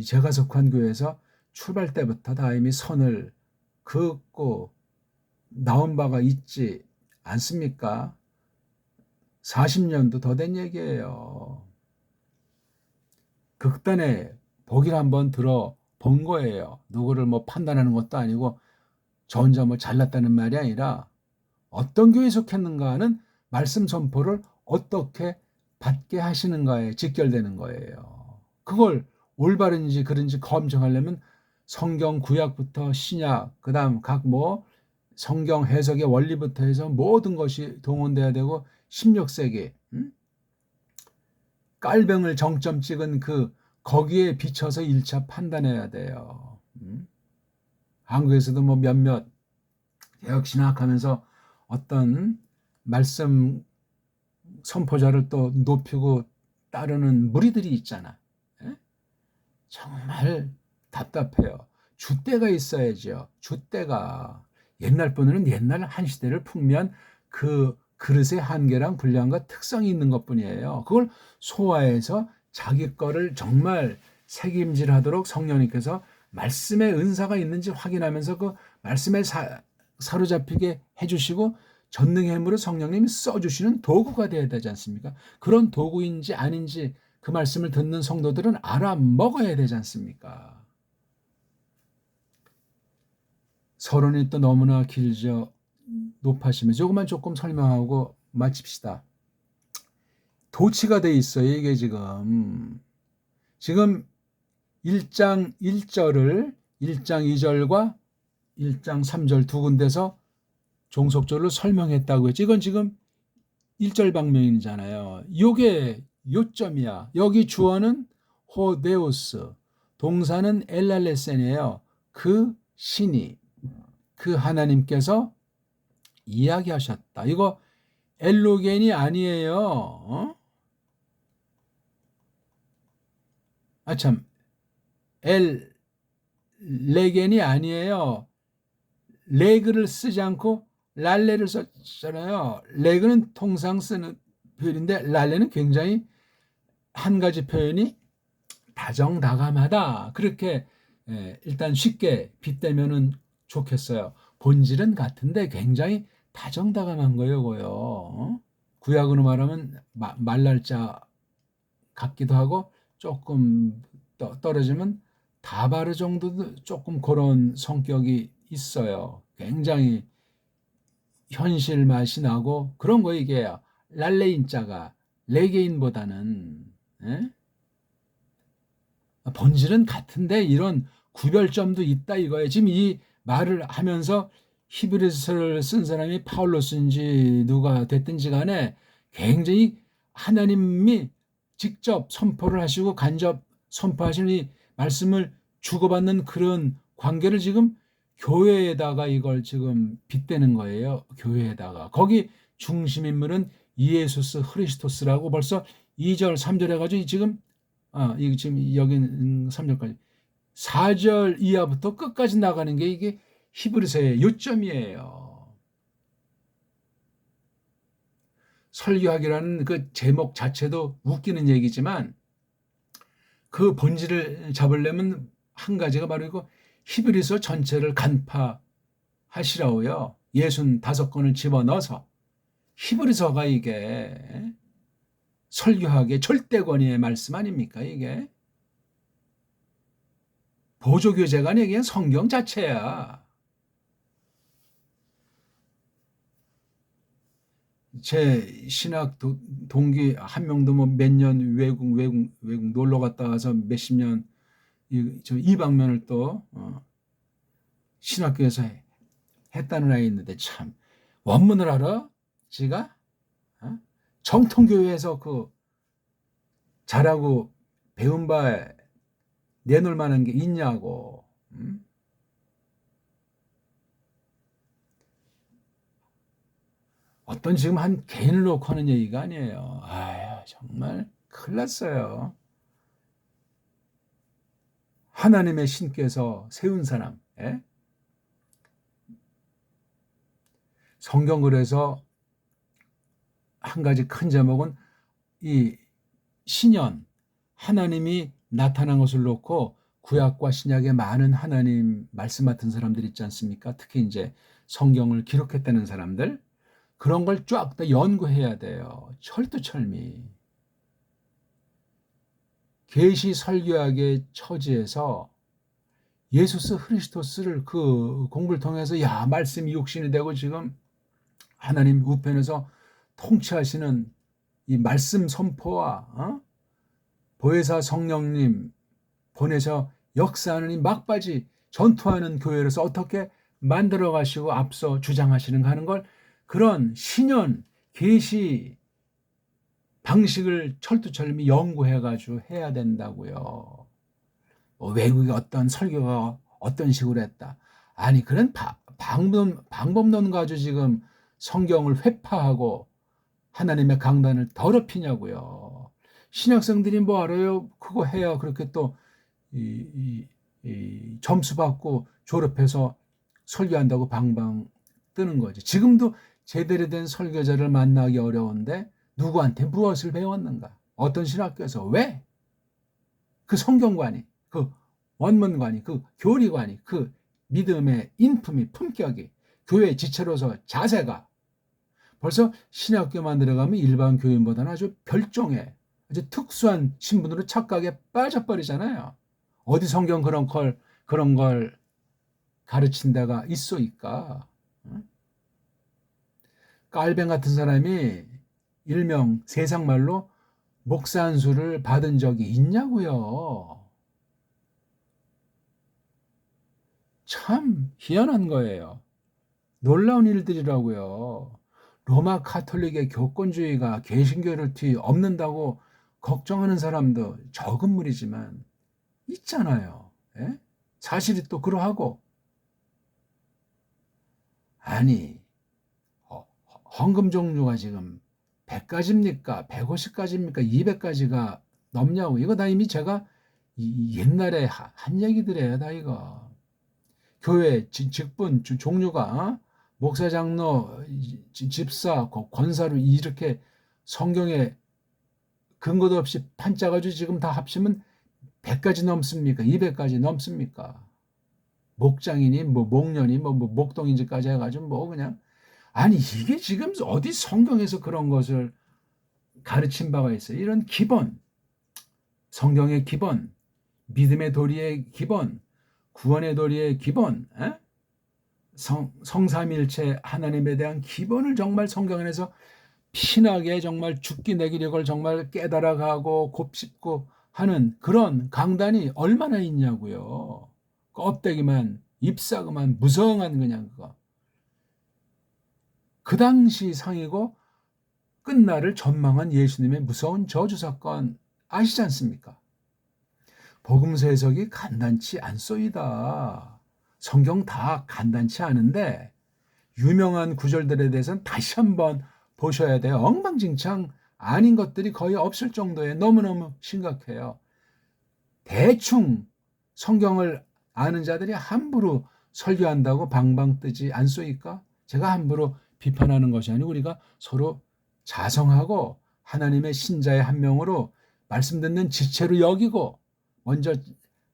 제가 속한 교회에서 출발 때부터 다 이미 선을 그었고 나온 바가 있지 않습니까? 40년도 더 된 얘기예요. 극단의 보기를 한번 들어본 거예요. 누구를 뭐 판단하는 것도 아니고 저 혼자 뭐 잘났다는 말이 아니라 어떤 교회에 속했는가 하는 말씀 선포를 어떻게 받게 하시는가에 직결되는 거예요. 그걸 올바른지 그른지 검증하려면 성경 구약부터 신약, 그다음 각 뭐 성경 해석의 원리부터 해서 모든 것이 동원돼야 되고 16세기 깔병을 정점 찍은 거기에 비춰서 1차 판단해야 돼요. 한국에서도 뭐 몇몇 개혁신학하면서 어떤 말씀 선포자를 또 높이고 따르는 무리들이 있잖아. 예? 정말 답답해요. 줏대가 있어야죠. 줏대가. 옛날 분은 옛날 한 시대를 풍미한 그 그릇의 한계랑 분량과 특성이 있는 것뿐이에요. 그걸 소화해서 자기 거를 정말 책임질하도록 성령님께서 말씀의 은사가 있는지 확인하면서 그 말씀에 사로잡히게 해주시고 전능의 힘으로 성령님이 써주시는 도구가 되어야 되지 않습니까? 그런 도구인지 아닌지 그 말씀을 듣는 성도들은 알아먹어야 되지 않습니까? 서론이 또 너무나 길죠. 높아시면 조금 설명하고 마칩시다. 도치가 돼 있어요. 이게 지금 1장 1절을 1장 2절과 1장 3절 두 군데서 종속절로 설명했다고 했죠. 이건 지금 1절 방면이잖아요. 요게 요점이야. 여기 주어는 호데우스, 동사는 엘랄레센이에요. 그 신이, 그 하나님께서 이야기하셨다. 이거 엘로겐이 아니에요. 참, 레겐이 아니에요. 레그를 쓰지 않고 랄레를 썼잖아요. 레그는 통상 쓰는 표현인데 랄레는 굉장히 한 가지 표현이 다정다감하다. 그렇게 일단 쉽게 빗대면은 좋겠어요. 본질은 같은데 굉장히 다정다감한 거예요, 이거요. 구약으로 말하면 말랄자 같기도 하고 조금 떨어지면 다바르 정도도 조금 그런 성격이 있어요. 굉장히 현실 맛이 나고 그런 거 이게 랄레인자가 레게인보다는 본질은 같은데 이런 구별점도 있다 이거예요. 지금 이 말을 하면서 히브리서를 쓴 사람이 파울로스인지 누가 됐든지 간에 굉장히 하나님이 직접 선포를 하시고 간접 선포하시는 이 말씀을 주고받는 그런 관계를 지금 교회에다가 이걸 지금 빗대는 거예요. 교회에다가. 거기 중심 인물은 이에수스 흐리스토스라고 벌써 2절, 3절 해가지고 지금 이게 지금 여긴 3절까지 4절 이하부터 끝까지 나가는 게 이게 히브리서의 요점이에요. 설교하기라는 그 제목 자체도 웃기는 얘기지만 그 본질을 잡으려면 한 가지가 바로 이거 히브리서 전체를 간파하시라고요. 65권을 집어넣어서 히브리서가 이게 설교하기에 절대권위의 말씀 아닙니까 이게? 보조교재가 아니라 그냥 성경 자체야. 제 신학 동기 한 명도 뭐 몇 년 외국 놀러 갔다 와서 몇십 년 저 이방면을 또 신학교에서 했다는 아이 있는데 참 원문을 알아? 지가? 정통교회에서 그 잘하고 배운 바에 내놓을 만한 게 있냐고. 어떤 지금 한 개인을 놓고 하는 얘기가 아니에요. 아유, 정말 큰일 났어요. 하나님의 신께서 세운 사람. 예? 성경 그래서 한 가지 큰 제목은 이 신연, 하나님이 나타난 것을 놓고 구약과 신약의 많은 하나님 말씀 같은 사람들 있지 않습니까? 특히 이제 성경을 기록했다는 사람들, 그런 걸 쫙 다 연구해야 돼요. 철두철미. 계시 설교학의 처지에서 예수스 크리스토스를 그 공부를 통해서 야, 말씀이 육신이 되고 지금 하나님 우편에서 통치하시는 이 말씀 선포와 보혜사 성령님 보내서 역사하는 이 막바지 전투하는 교회로서 어떻게 만들어 가시고 앞서 주장하시는가 하는 걸 그런 신연 계시 방식을 철두철미 연구해 가지고 해야 된다고요. 외국의 어떤 설교가 어떤 식으로 했다. 아니 그런 방법론 가지고 지금 성경을 회파하고 하나님의 강단을 더럽히냐고요. 신학생들이 뭐 알아요? 그거 해야 그렇게 또 점수 받고 졸업해서 설교한다고 방방 뜨는 거지. 지금도 제대로 된 설교자를 만나기 어려운데 누구한테 무엇을 배웠는가? 어떤 신학교에서 왜? 그 성경관이, 그 원문관이, 그 교리관이, 그 믿음의 인품이, 품격이, 교회 지체로서 자세가 벌써 신학교만 들어가면 일반 교인보다는 아주 별종의 아주 특수한 신분으로 착각에 빠져버리잖아요. 어디 성경 그런 걸 가르친 데가 있소이까? 깔뱅 같은 사람이 일명 세상 말로 목사 한 수를 받은 적이 있냐고요. 참 희한한 거예요. 놀라운 일들이라고요. 로마 카톨릭의 교권주의가 개신교를 뒤엎는다고 걱정하는 사람도 적은 무리지만 있잖아요. 예? 사실이 또 그러하고 아니 헌금 종류가 지금 100가지입니까? 150가지입니까? 200가지가 넘냐고. 이거 다 이미 제가 옛날에 한 얘기들이에요. 다 이거. 교회 직분 종류가 목사 장로 집사 권사로 이렇게 성경에 근거도 없이 판짜가지고 지금 다 합치면 100가지 넘습니까? 200가지 넘습니까? 목장이니 뭐 목련이 뭐 목동인지까지 해가지고 뭐 그냥 아니 이게 지금 어디 성경에서 그런 것을 가르친 바가 있어요. 이런 기본, 성경의 기본, 믿음의 도리의 기본, 구원의 도리의 기본, 성삼일체 하나님에 대한 기본을 정말 성경 안에서 피나게 정말 죽기 내기력을 정말 깨달아가고 곱씹고 하는 그런 강단이 얼마나 있냐고요. 껍데기만 잎사그만 무성한 그냥 그거. 그 당시 상이고 끝날을 전망한 예수님의 무서운 저주 사건 아시지 않습니까? 복음서 해석이 간단치 않소이다. 성경 다 간단치 않은데 유명한 구절들에 대해서는 다시 한번 보셔야 돼요. 엉망진창 아닌 것들이 거의 없을 정도에 너무너무 심각해요. 대충 성경을 아는 자들이 함부로 설교한다고 방방 뜨지 않소이까? 제가 함부로 비판하는 것이 아니고 우리가 서로 자성하고 하나님의 신자의 한 명으로 말씀 듣는 지체로 여기고 먼저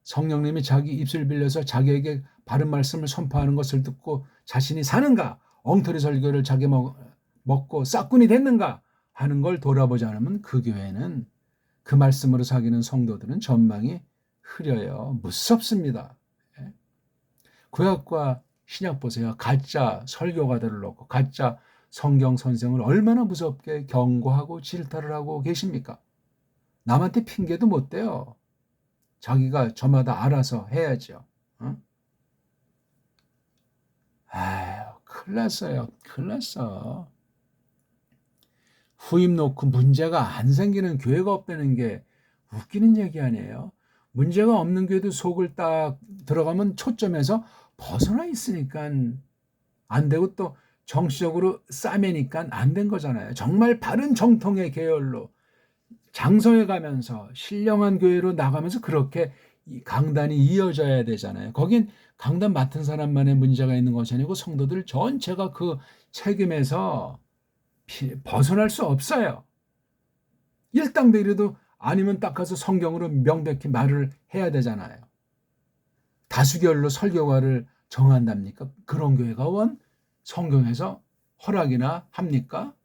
성령님이 자기 입술 빌려서 자기에게 바른 말씀을 선포하는 것을 듣고 자신이 사는가? 엉터리 설교를 자기 먹고 싹군이 됐는가? 하는 걸 돌아보지 않으면 그 교회는 그 말씀으로 사귀는 성도들은 전망이 흐려요. 무섭습니다. 구약과 신약 보세요. 가짜 설교가들을 놓고 가짜 성경 선생을 얼마나 무섭게 경고하고 질타를 하고 계십니까? 남한테 핑계도 못 대요. 자기가 저마다 알아서 해야죠. 아유, 큰일 났어요. 큰일 났어. 후임 놓고 문제가 안 생기는 교회가 없다는 게 웃기는 얘기 아니에요. 문제가 없는 교회도 속을 딱 들어가면 초점에서 벗어나 있으니까 안 되고 또 정치적으로 싸매니까 안 된 거잖아요. 정말 바른 정통의 계열로 장성해 가면서 신령한 교회로 나가면서 그렇게 강단이 이어져야 되잖아요. 거긴 강단 맡은 사람만의 문제가 있는 것이 아니고 성도들 전체가 그 책임에서 벗어날 수 없어요. 일당백이라도 아니면 딱 가서 성경으로 명백히 말을 해야 되잖아요. 다수결로 설교가를 정한답니까? 그런 교회가 성경에서 허락이나 합니까?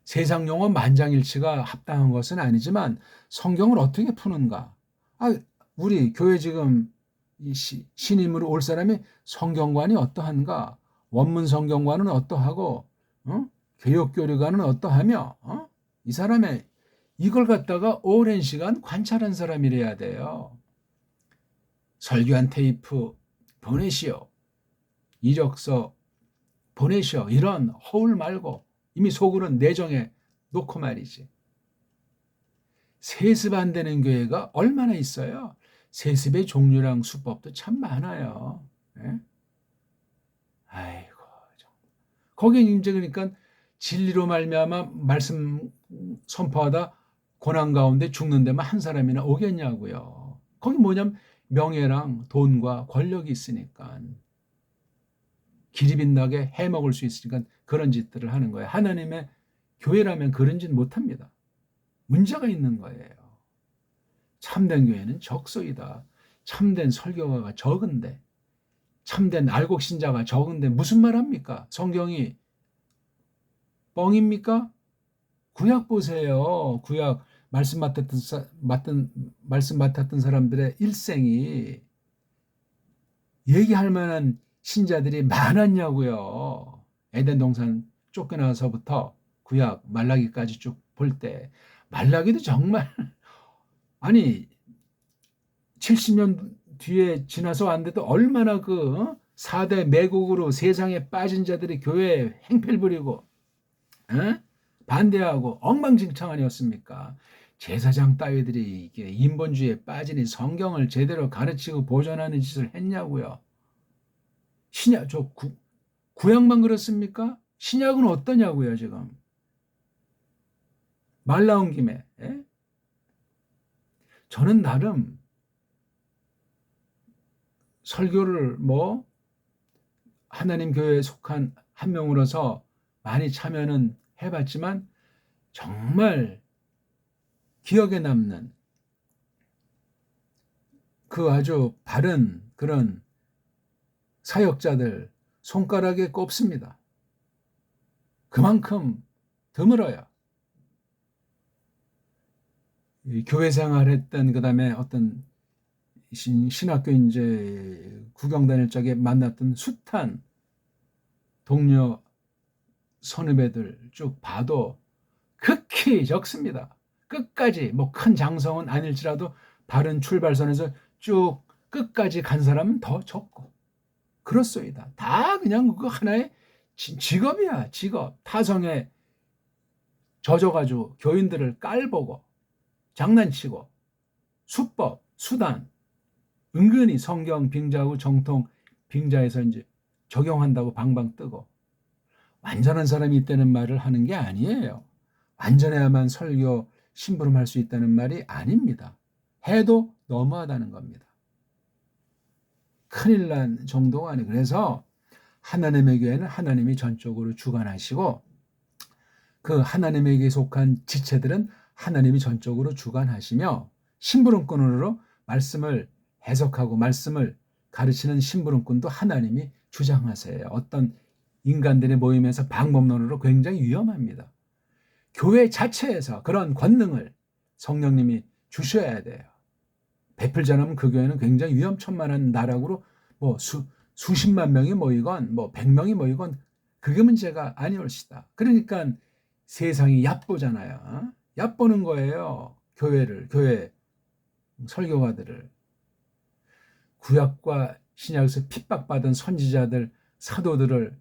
세상 용어 만장일치가 합당한 것은 아니지만 성경을 어떻게 푸는가? 우리 교회 지금 신임으로 올 사람이 성경관이 어떠한가? 원문 성경관은 어떠하고, 개혁교류관은 어떠하며, 이 사람의 이걸 갖다가 오랜 시간 관찰한 사람이래야 돼요. 설교한 테이프 보내시오. 이력서 보내시오. 이런 허울 말고 이미 속으로는 내정해 놓고 말이지. 세습 안 되는 교회가 얼마나 있어요. 세습의 종류랑 수법도 참 많아요. 예? 아이고, 거기 이제 그러니까 진리로 말미암아 말씀 선포하다 고난 가운데 죽는 데만 한 사람이나 오겠냐고요. 거기 뭐냐면 명예랑 돈과 권력이 있으니까 길이 빛나게 해먹을 수 있으니까 그런 짓들을 하는 거예요. 하나님의 교회라면 그런 짓 못합니다. 문제가 있는 거예요. 참된 교회는 적소이다. 참된 설교가가 적은데, 참된 알곡 신자가 적은데 무슨 말 합니까? 성경이 뻥입니까? 구약 보세요. 구약 말씀 맡았던 사람들의 일생이 얘기할 만한 신자들이 많았냐고요. 에덴 동산 쫓겨나서부터 구약 말라기까지 쭉 볼 때 말라기도 정말 아니 70년 뒤에 지나서 왔는데도 얼마나 그 4대 매국으로 세상에 빠진 자들이 교회에 행패를 부리고 반대하고 엉망진창 아니었습니까? 제사장 따위들이 이게 인본주의에 빠지니 성경을 제대로 가르치고 보존하는 짓을 했냐고요. 신약 구약만 그렇습니까? 신약은 어떠냐고요 지금. 말 나온 김에 저는 나름 설교를 하나님 교회에 속한 한 명으로서 많이 참여는 해봤지만 정말 기억에 남는 그 아주 바른 그런 사역자들 손가락에 꼽습니다. 그만큼 드물어요. 교회 생활했던 그다음에 어떤 신학교 이제 구경 다닐 적에 만났던 숱한 동료 선후배들 쭉 봐도 극히 적습니다. 끝까지 큰 장성은 아닐지라도 바른 출발선에서 쭉 끝까지 간 사람은 더 적고 그렇소이다. 다 그냥 그거 하나의 직업이야. 직업. 타성에 젖어가지고 교인들을 깔보고 장난치고 수법, 수단 은근히 성경 빙자하고 정통 빙자에서 이제 적용한다고 방방 뜨고 완전한 사람이 있다는 말을 하는 게 아니에요. 완전해야만 설교 심부름할 수 있다는 말이 아닙니다. 해도 너무하다는 겁니다. 큰일 난 정도가 아니에요. 그래서 하나님의 교회는 하나님이 전적으로 주관하시고 그 하나님에게 속한 지체들은 하나님이 전적으로 주관하시며 심부름꾼으로 말씀을 해석하고 말씀을 가르치는 심부름꾼도 하나님이 주장하세요. 어떤 인간들의 모임에서 방법론으로 굉장히 위험합니다. 교회 자체에서 그런 권능을 성령님이 주셔야 돼요. 베풀지 않으면 그 교회는 굉장히 위험천만한 나락으로 수십만 명이 모이건 100명이 모이건 그게 문제가 아니올시다. 그러니까 세상이 얕보잖아요. 얕보는 거예요. 교회 설교가들을. 구약과 신약에서 핍박받은 선지자들, 사도들을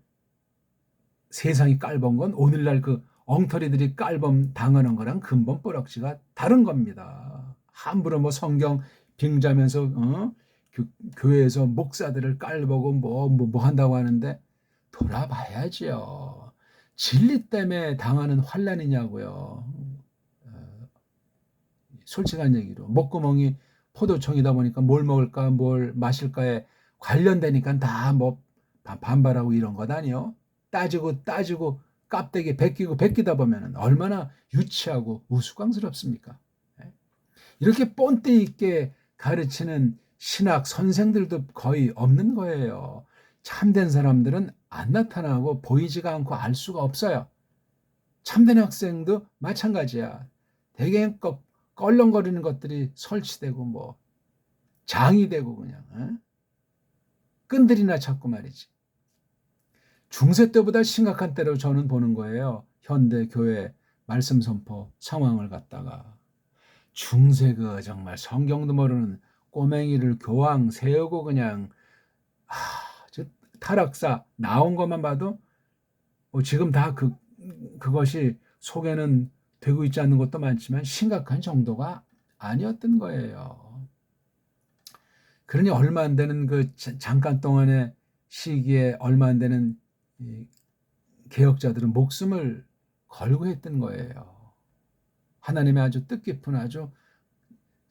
세상이 깔본 건 오늘날 그 엉터리들이 깔범 당하는 거랑 근본 뿌락지가 다른 겁니다. 함부로 성경 빙자면서 교회에서 목사들을 깔보고 뭐 한다고 하는데 돌아봐야지요. 진리 때문에 당하는 환난이냐고요. 솔직한 얘기로 목구멍이 포도청이다 보니까 뭘 먹을까 뭘 마실까에 관련되니까 다 뭐 반발하고 이런 것 아니요. 따지고 깝대기 베끼다 보면 얼마나 유치하고 우스꽝스럽습니까? 이렇게 본때 있게 가르치는 신학 선생들도 거의 없는 거예요. 참된 사람들은 안 나타나고 보이지가 않고 알 수가 없어요. 참된 학생도 마찬가지야. 대개 껄렁거리는 것들이 설치되고 뭐 장이 되고 그냥 끈들이나 찾고 말이지. 중세 때보다 심각한 때로 저는 보는 거예요. 현대 교회 말씀 선포 상황을 갖다가 중세가 정말 성경도 모르는 꼬맹이를 교황 세우고 그냥 저 타락사 나온 것만 봐도 뭐 지금 다 그것이 소개는 되고 있지 않는 것도 많지만 심각한 정도가 아니었던 거예요. 그러니 얼마 안 되는 그 잠깐 동안의 시기에 얼마 안 되는 개혁자들은 목숨을 걸고 했던 거예요. 하나님의 아주 뜻깊은 아주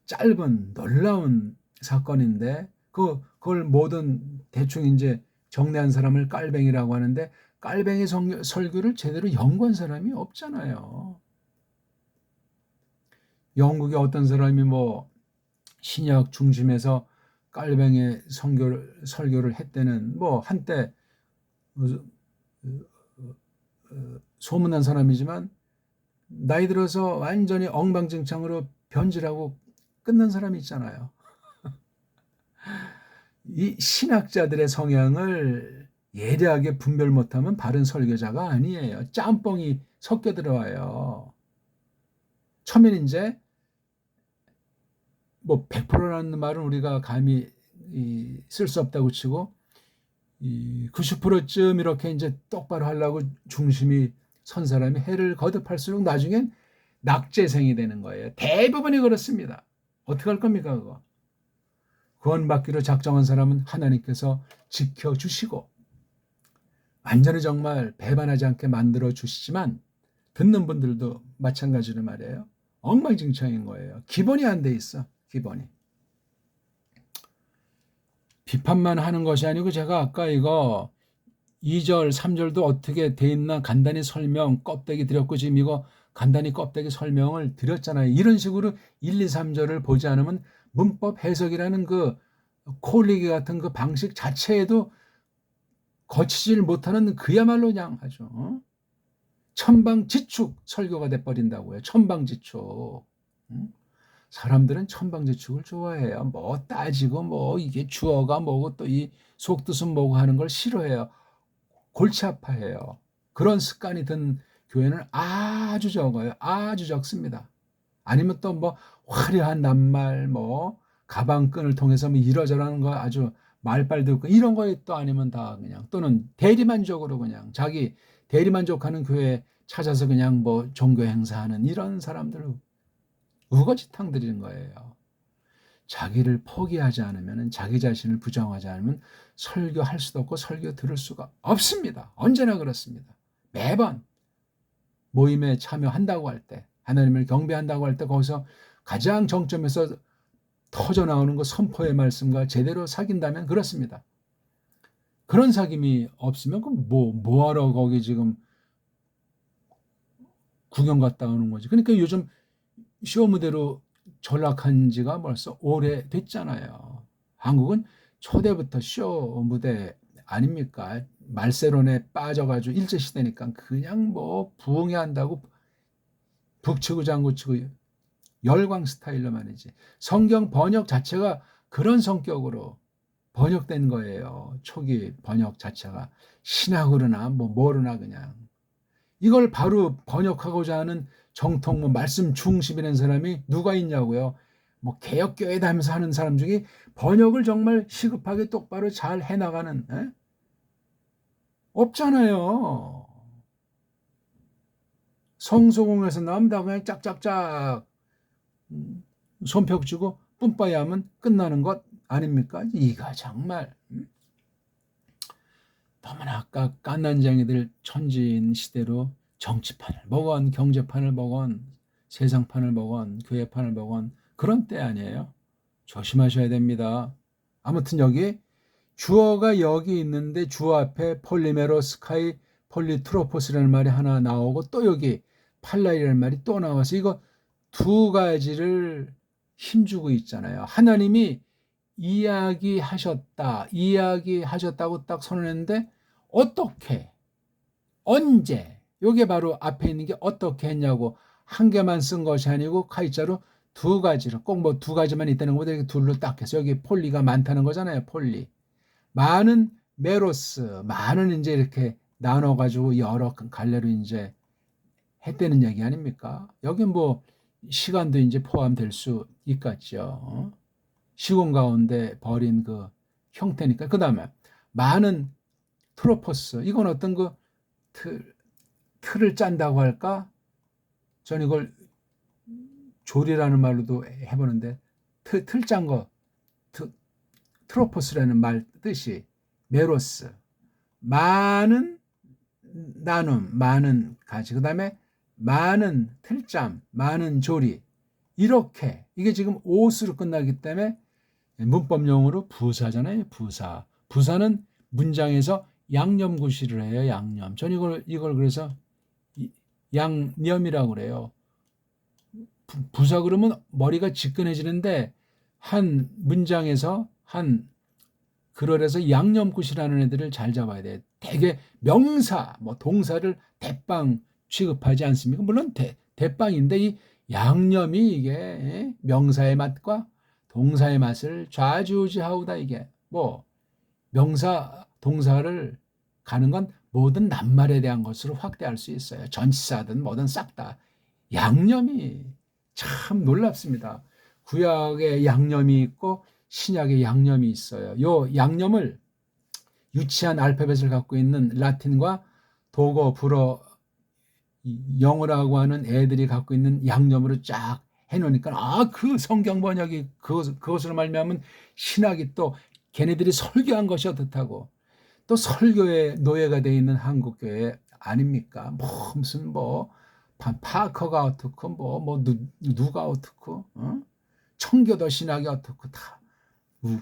짧은 놀라운 사건인데 그걸 모든 대충 이제 정리한 사람을 깔뱅이라고 하는데 깔뱅이 설교를 제대로 연구한 사람이 없잖아요. 영국의 어떤 사람이 뭐 신약 중심에서 깔뱅이 설교를 했대는 뭐 한때 소문난 사람이지만 나이 들어서 완전히 엉망진창으로 변질하고 끝난 사람이 있잖아요. 이 신학자들의 성향을 예리하게 분별 못하면 바른 설교자가 아니에요. 짬뽕이 섞여 들어와요. 처음엔 이제 뭐 100%라는 말은 우리가 감히 쓸 수 없다고 치고 90%쯤 이렇게 이제 똑바로 하려고 중심이 선 사람이 해를 거듭할수록 나중엔 낙제생이 되는 거예요. 대부분이 그렇습니다. 어떻게 할 겁니까 그거? 구원받기로 작정한 사람은 하나님께서 지켜주시고 완전히 정말 배반하지 않게 만들어 주시지만 듣는 분들도 마찬가지로 말이에요. 엉망진창인 거예요. 기본이 안 돼 있어. 기본이. 비판만 하는 것이 아니고 제가 아까 이거 2절, 3절도 어떻게 돼 있나 간단히 설명 껍데기 드렸고 지금 이거 간단히 껍데기 설명을 드렸잖아요. 이런 식으로 1, 2, 3절을 보지 않으면 문법 해석이라는 그 콜리기 같은 그 방식 자체에도 거치질 못하는 그야말로 그냥 아주 천방지축 설교가 돼버린다고요. 천방지축. 사람들은 천방지축을 좋아해요. 뭐 따지고 뭐 이게 주어가 뭐고 또 이 속뜻은 뭐고 하는 걸 싫어해요. 골치 아파해요. 그런 습관이 든 교회는 아주 적어요. 아주 적습니다. 아니면 또 뭐 화려한 낱말 뭐 가방끈을 통해서 뭐 이러저러하는 거 아주 말빨도 있고 이런 거에 또 아니면 다 그냥 또는 대리만족으로 그냥 자기 대리만족하는 교회 찾아서 그냥 뭐 종교 행사하는 이런 사람들 우거지탕 들이는 거예요. 자기를 포기하지 않으면 자기 자신을 부정하지 않으면 설교할 수도 없고 설교 들을 수가 없습니다. 언제나 그렇습니다. 매번 모임에 참여한다고 할 때 하나님을 경배한다고 할 때 거기서 가장 정점에서 터져 나오는 거 선포의 말씀과 제대로 사귄다면 그렇습니다. 그런 사귐이 없으면 그럼 뭐하러 거기 지금 구경 갔다 오는 거지. 그러니까 요즘 쇼 무대로 전락한 지가 벌써 오래됐잖아요. 한국은 초대부터 쇼 무대 아닙니까? 말세론에 빠져가지고 일제시대니까 그냥 뭐 부흥해한다고 북치고 장구치고 열광 스타일로 말이지. 성경 번역 자체가 그런 성격으로 번역된 거예요. 초기 번역 자체가 신학으로나 뭐로나 그냥 이걸 바로 번역하고자 하는 정통 뭐 말씀 중심이라는 사람이 누가 있냐고요. 뭐 개혁교회다 하면서 하는 사람 중에 번역을 정말 시급하게 똑바로 잘 해나가는 없잖아요. 성소공에서 나오면 다 그냥 짝짝짝 손뼉 주고 뿜빠이 하면 끝나는 것 아닙니까? 이가 정말 너무나 깐난쟁이들 천지인 시대로 정치판을 먹은, 경제판을 먹은, 세상판을 먹은, 교회판을 먹은 그런 때 아니에요. 조심하셔야 됩니다. 아무튼 여기 주어가 여기 있는데 주어 앞에 폴리메로스카이 폴리트로포스라는 말이 하나 나오고 또 여기 팔라이라는 말이 또 나와서 이거 두 가지를 힘주고 있잖아요. 하나님이 이야기하셨다고 딱 선언했는데 어떻게, 언제, 이게 바로 앞에 있는 게 어떻게 했냐고 한 개만 쓴 것이 아니고 카이자로 두 가지로 꼭 뭐 두 가지만 있다는 것보다 이렇게 둘로 딱 해서 여기 폴리가 많다는 거잖아요. 폴리. 많은 메로스, 많은 이제 이렇게 나눠가지고 여러 갈래로 이제 했다는 얘기 아닙니까? 여기 뭐 시간도 이제 포함될 수 있겠죠. 시공 가운데 버린 그 형태니까. 그 다음에 많은 트로포스. 이건 어떤 그 틀을 짠다고 할까? 전 이걸 조리라는 말로도 해보는데 틀 짠 거, 트로포스라는 말 뜻이 메로스. 많은 나눔, 많은 가지. 그 다음에 많은 틀잠, 많은 조리. 이렇게 이게 지금 오수로 끝나기 때문에 문법용어로 부사잖아요. 부사. 부사는 문장에서 양념구실을 해요. 양념. 전 이걸 그래서 양념이라고 그래요. 부사 그러면 머리가 지끈해지는데 한 문장에서 한 글을해서 양념구실하는 애들을 잘 잡아야 돼. 대개 명사, 뭐 동사를 대빵 취급하지 않습니까? 물론 대빵인데 이 양념이 이게 명사의 맛과 동사의 맛을 좌지우지하오다. 이게 뭐 명사 동사를 가는 건 모든 낱말에 대한 것으로 확대할 수 있어요. 전치사든 뭐든 싹 다 양념이 참 놀랍습니다. 구약에 양념이 있고 신약에 양념이 있어요. 요 양념을 유치한 알파벳을 갖고 있는 라틴과 독어, 불어, 영어라고 하는 애들이 갖고 있는 양념으로 쫙 해놓으니까 그 성경 번역이 그것으로 말미암은 신학이 또 걔네들이 설교한 것이 어떻다고 또 설교의 노예가 되어 있는 한국교회 아닙니까? 뭐 무슨 뭐 파커가 어떻고 뭐 누가 어떻고 청교도 신학이 어떻고 다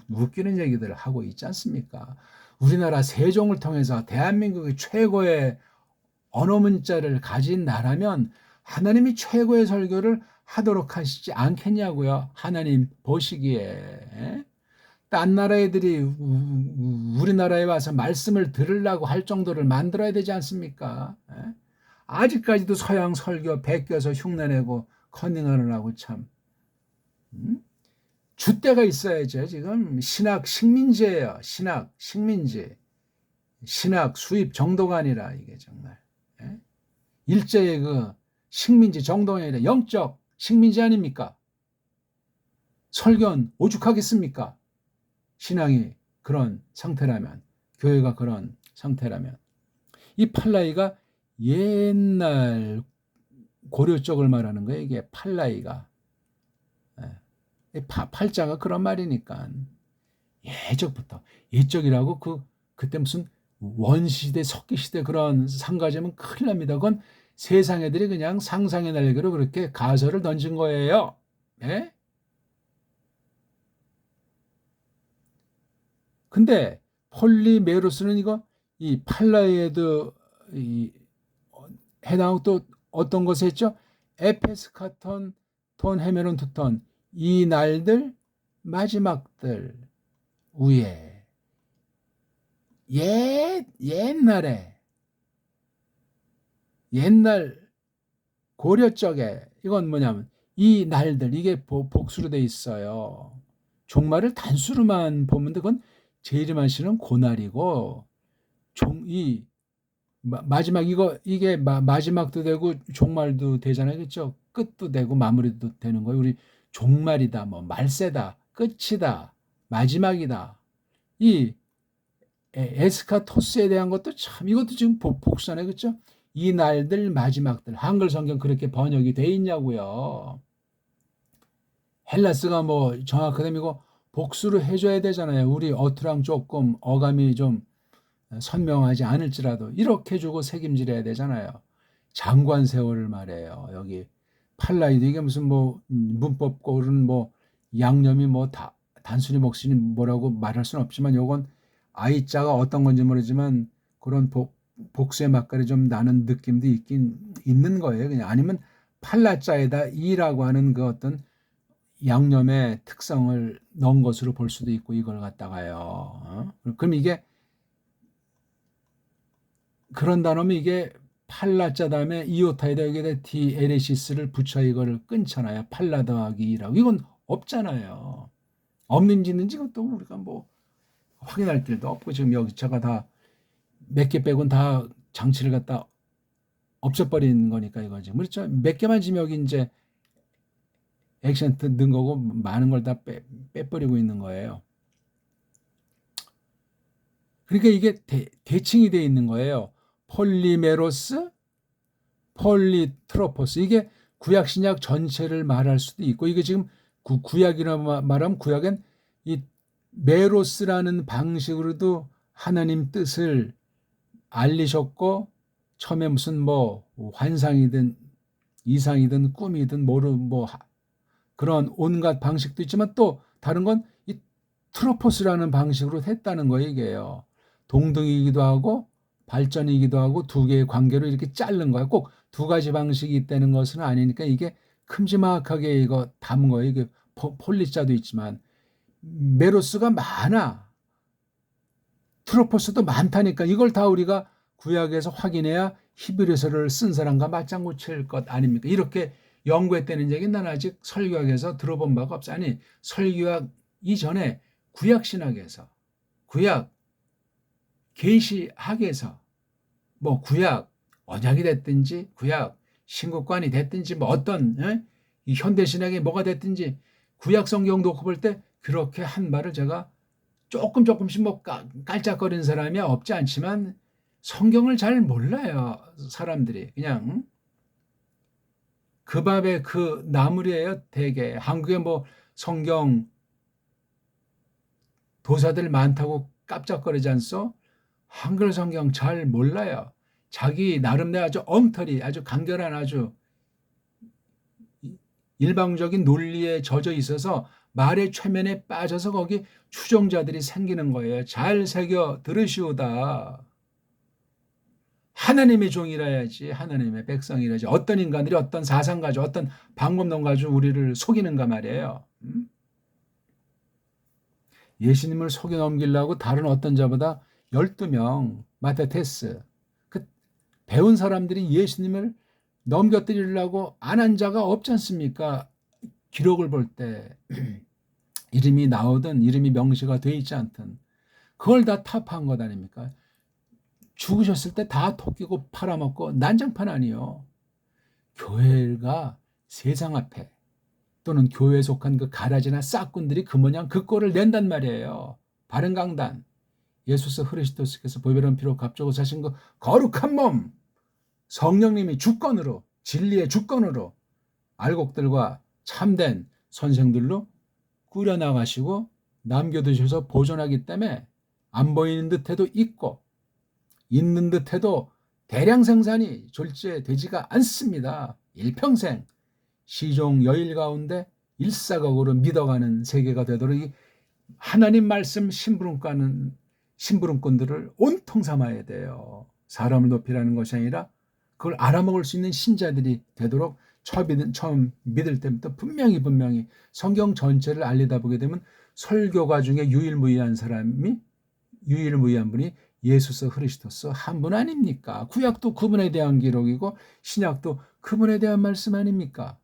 웃기는 얘기들을 하고 있지 않습니까? 우리나라 세종을 통해서 대한민국의 최고의 언어 문자를 가진 나라면 하나님이 최고의 설교를 하도록 하시지 않겠냐고요. 하나님 보시기에. 딴 나라 애들이 우리나라에 와서 말씀을 들으려고 할 정도를 만들어야 되지 않습니까? 아직까지도 서양 설교 베껴서 흉내내고 컨닝하느라고 참 줏대가 있어야죠. 지금 신학 식민지예요. 신학 식민지. 신학 수입 정도가 아니라 이게 정말 일제의 그 식민지 정도가 아니라 영적 식민지 아닙니까? 설교는 오죽하겠습니까? 신앙이 그런 상태라면, 교회가 그런 상태라면. 이 팔라이가 옛날 고려 쪽을 말하는 거예요. 이게 팔라이가. 팔자가 그런 말이니까. 예적부터. 예적이라고 그때 무슨 원시대, 석기시대 그런 상가제면 큰일 납니다. 그건 세상 애들이 그냥 상상의 날개로 그렇게 가설을 던진 거예요. 예? 근데 폴리메로스는 이 팔라에도 해당하고 또 어떤 것을 했죠? 에페스카톤, 톤, 헤메론, 투톤. 이 날들, 마지막들 위에 옛날 고려 쪽에 이건 뭐냐면 이 날들 이게 복수로 돼 있어요. 종말을 단수로만 보면 그건 재림하시는 고날이고 이 마지막 이게 마지막도 되고 종말도 되잖아요. 그렇죠? 끝도 되고 마무리도 되는 거예요. 우리 종말이다, 뭐 말세다, 끝이다, 마지막이다. 이 에스카토스에 대한 것도 참 이것도 지금 복수네. 그렇죠? 이 날들 마지막들 한글 성경 그렇게 번역이 돼 있냐고요. 헬라스가 뭐 정확하다면 이거 복수를 해줘야 되잖아요. 우리 어투랑 조금 어감이 좀 선명하지 않을지라도 이렇게 주고 책임질해야 되잖아요. 장관 세월을 말해요. 여기 팔라이도 이게 무슨 뭐 문법 고른 뭐 양념이 뭐 다 단순히 먹으니 뭐라고 말할 수는 없지만 요건 아이자가 어떤 건지 모르지만 그런 복수의 맛깔이 좀 나는 느낌도 있는 거예요. 그냥 아니면 팔라자에다 이라고 하는 그 어떤 양념의 특성을 넣은 것으로 볼 수도 있고 이걸 갖다가요. 그럼 이게 그런 다음에 이게 팔라자 다음에 이오타에다 여기다 디에레시스를 붙여 이거를 끊잖아요. 팔라 더하기 2라고. 이건 없잖아요. 없는지 있는지 그것도 우리가 뭐 확인할 필요도 없고 지금 여기 제가 다 몇 개 빼곤 다 장치를 갖다 없애버린 거니까 이거지. 그렇죠. 몇 개만 지금 여기 이제 액센트 넣은 거고 많은 걸 다 빼버리고 있는 거예요. 그러니까 이게 대칭이 되어 있는 거예요. 폴리메로스, 폴리트로포스. 이게 구약 신약 전체를 말할 수도 있고 이게 지금 구약이라 말하면 구약엔 이 메로스라는 방식으로도 하나님 뜻을 알리셨고 처음에 무슨 뭐 환상이든 이상이든 꿈이든 뭐 그런 온갖 방식도 있지만 또 다른 건 이 트로포스라는 방식으로 했다는 거예요. 이게요. 동등이기도 하고 발전이기도 하고 두 개의 관계로 이렇게 자른 거예요. 꼭 두 가지 방식이 있다는 것은 아니니까 이게 큼지막하게 이거 담은 거예요. 이게 폴리자도 있지만 메로스가 많아. 트로포스도 많다니까 이걸 다 우리가 구약에서 확인해야 히브리서를 쓴 사람과 맞장구 칠 것 아닙니까? 이렇게 연구했다는 얘기 난 아직 설교학에서 들어본 바가 없어. 아니 설교학 이전에 구약 신학에서 구약 계시학에서 뭐 구약 언약이 됐든지 구약 신국관이 됐든지 뭐 어떤 이 현대 신학이 뭐가 됐든지 구약 성경 놓고 볼 때 그렇게 한 말을 제가 조금씩 뭐 깔짝거리는 사람이 없지 않지만 성경을 잘 몰라요. 사람들이 그냥 그 밥에 그 나물이에요. 대개 한국에 뭐 성경 도사들 많다고 깜짝거리지 않소? 한글 성경 잘 몰라요. 자기 나름대로 아주 엉터리 아주 간결한 아주 일방적인 논리에 젖어 있어서 말의 최면에 빠져서 거기 추종자들이 생기는 거예요. 잘 새겨 들으시오다. 하나님의 종이라야지 하나님의 백성이라야지 어떤 인간들이 어떤 사상 가지고 어떤 방법론 가지고 우리를 속이는가 말이에요. 예수님을 속여 넘기려고 다른 어떤 자보다 12명 마테테스 그 배운 사람들이 예수님을 넘겨뜨리려고 안 한 자가 없지 않습니까? 기록을 볼 때 이름이 나오든 이름이 명시가 돼 있지 않든 그걸 다 타파한 것 아닙니까? 죽으셨을 때 다 토끼고 팔아먹고 난장판 아니요. 교회가 세상 앞에 또는 교회에 속한 그 가라지나 싹꾼들이 그 모양 그 꼴을 낸단 말이에요. 바른 강단 예수스 그리스도께서 보배로운 피로 값주고 사신 그 거룩한 몸 성령님이 주권으로 진리의 주권으로 알곡들과 참된 선생들로 꾸려나가시고 남겨두셔서 보존하기 때문에 안 보이는 듯해도 있고 있는 듯해도 대량 생산이 졸지되지가 않습니다. 일평생 시종 여일 가운데 일사각오로 믿어가는 세계가 되도록 이 하나님 말씀 심부름꾼들을 온통 삼아야 돼요. 사람을 높이라는 것이 아니라 그걸 알아먹을 수 있는 신자들이 되도록 처음 믿을 때부터 분명히 성경 전체를 알리다 보게 되면 설교가 중에 유일무이한 분이 예수스 그리스도스 한 분 아닙니까? 구약도 그분에 대한 기록이고 신약도 그분에 대한 말씀 아닙니까?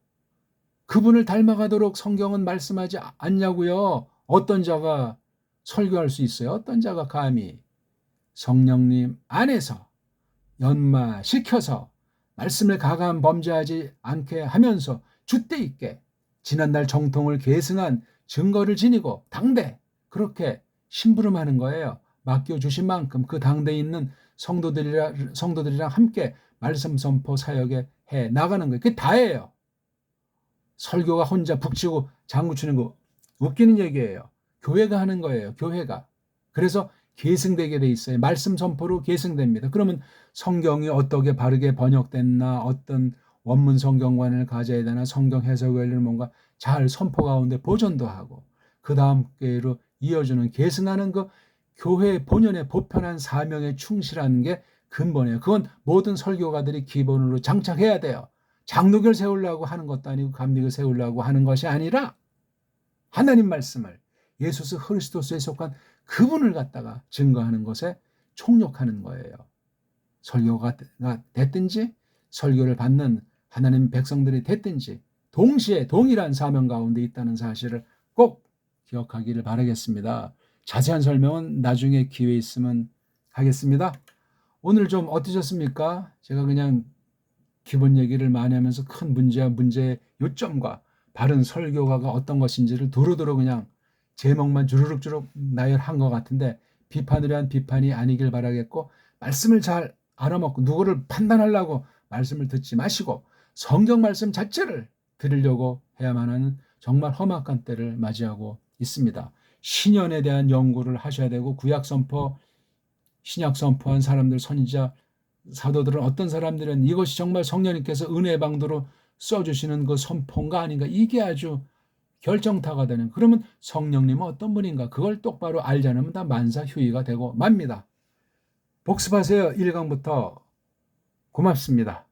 그분을 닮아가도록 성경은 말씀하지 않냐고요. 어떤 자가 설교할 수 있어요? 어떤 자가 감히 성령님 안에서 연마시켜서 말씀을 가감 범죄하지 않게 하면서 줏대 있게 지난날 정통을 계승한 증거를 지니고 당대 그렇게 심부름하는 거예요. 맡겨주신 만큼 그 당대에 있는 성도들이랑 함께 말씀 선포 사역에 해 나가는 거예요. 그게 다예요. 설교가 혼자 북치고 장구 치는 거 웃기는 얘기예요. 교회가 하는 거예요. 교회가. 그래서 계승되게 돼 있어요. 말씀 선포로 계승됩니다. 그러면 성경이 어떻게 바르게 번역됐나, 어떤 원문 성경관을 가져야 되나, 성경 해석 원리를 뭔가 잘 선포 가운데 보존도 하고, 그 다음 교회로 이어주는 계승하는 그 교회 본연의 보편한 사명에 충실하는 게 근본이에요. 그건 모든 설교가들이 기본으로 장착해야 돼요. 장로교를 세우려고 하는 것도 아니고 감리교를 세우려고 하는 것이 아니라 하나님 말씀을 예수 그리스도에 속한 그분을 갖다가 증거하는 것에 총력하는 거예요. 설교가 됐든지 설교를 받는 하나님 백성들이 됐든지 동시에 동일한 사명 가운데 있다는 사실을 꼭 기억하기를 바라겠습니다. 자세한 설명은 나중에 기회 있으면 하겠습니다. 오늘 좀 어떠셨습니까? 제가 그냥 기본 얘기를 많이 하면서 큰 문제와 문제의 요점과 바른 설교가가 어떤 것인지를 두루두루 그냥 제목만 주르륵주르륵 나열한 것 같은데 비판을 위한 비판이 아니길 바라겠고, 말씀을 잘 알아먹고 누구를 판단하려고 말씀을 듣지 마시고 성경 말씀 자체를 들으려고 해야만 하는 정말 험악한 때를 맞이하고 있습니다. 신년에 대한 연구를 하셔야 되고, 구약 선포, 신약 선포한 사람들, 선지자, 사도들은 어떤 사람들은 이것이 정말 성령님께서 은혜의 방도로 써주시는 그 선포인가 아닌가, 이게 아주 결정타가 되는, 그러면 성령님은 어떤 분인가 그걸 똑바로 알지 않으면 다 만사휴이가 되고 맙니다. 복습하세요. 1강부터. 고맙습니다.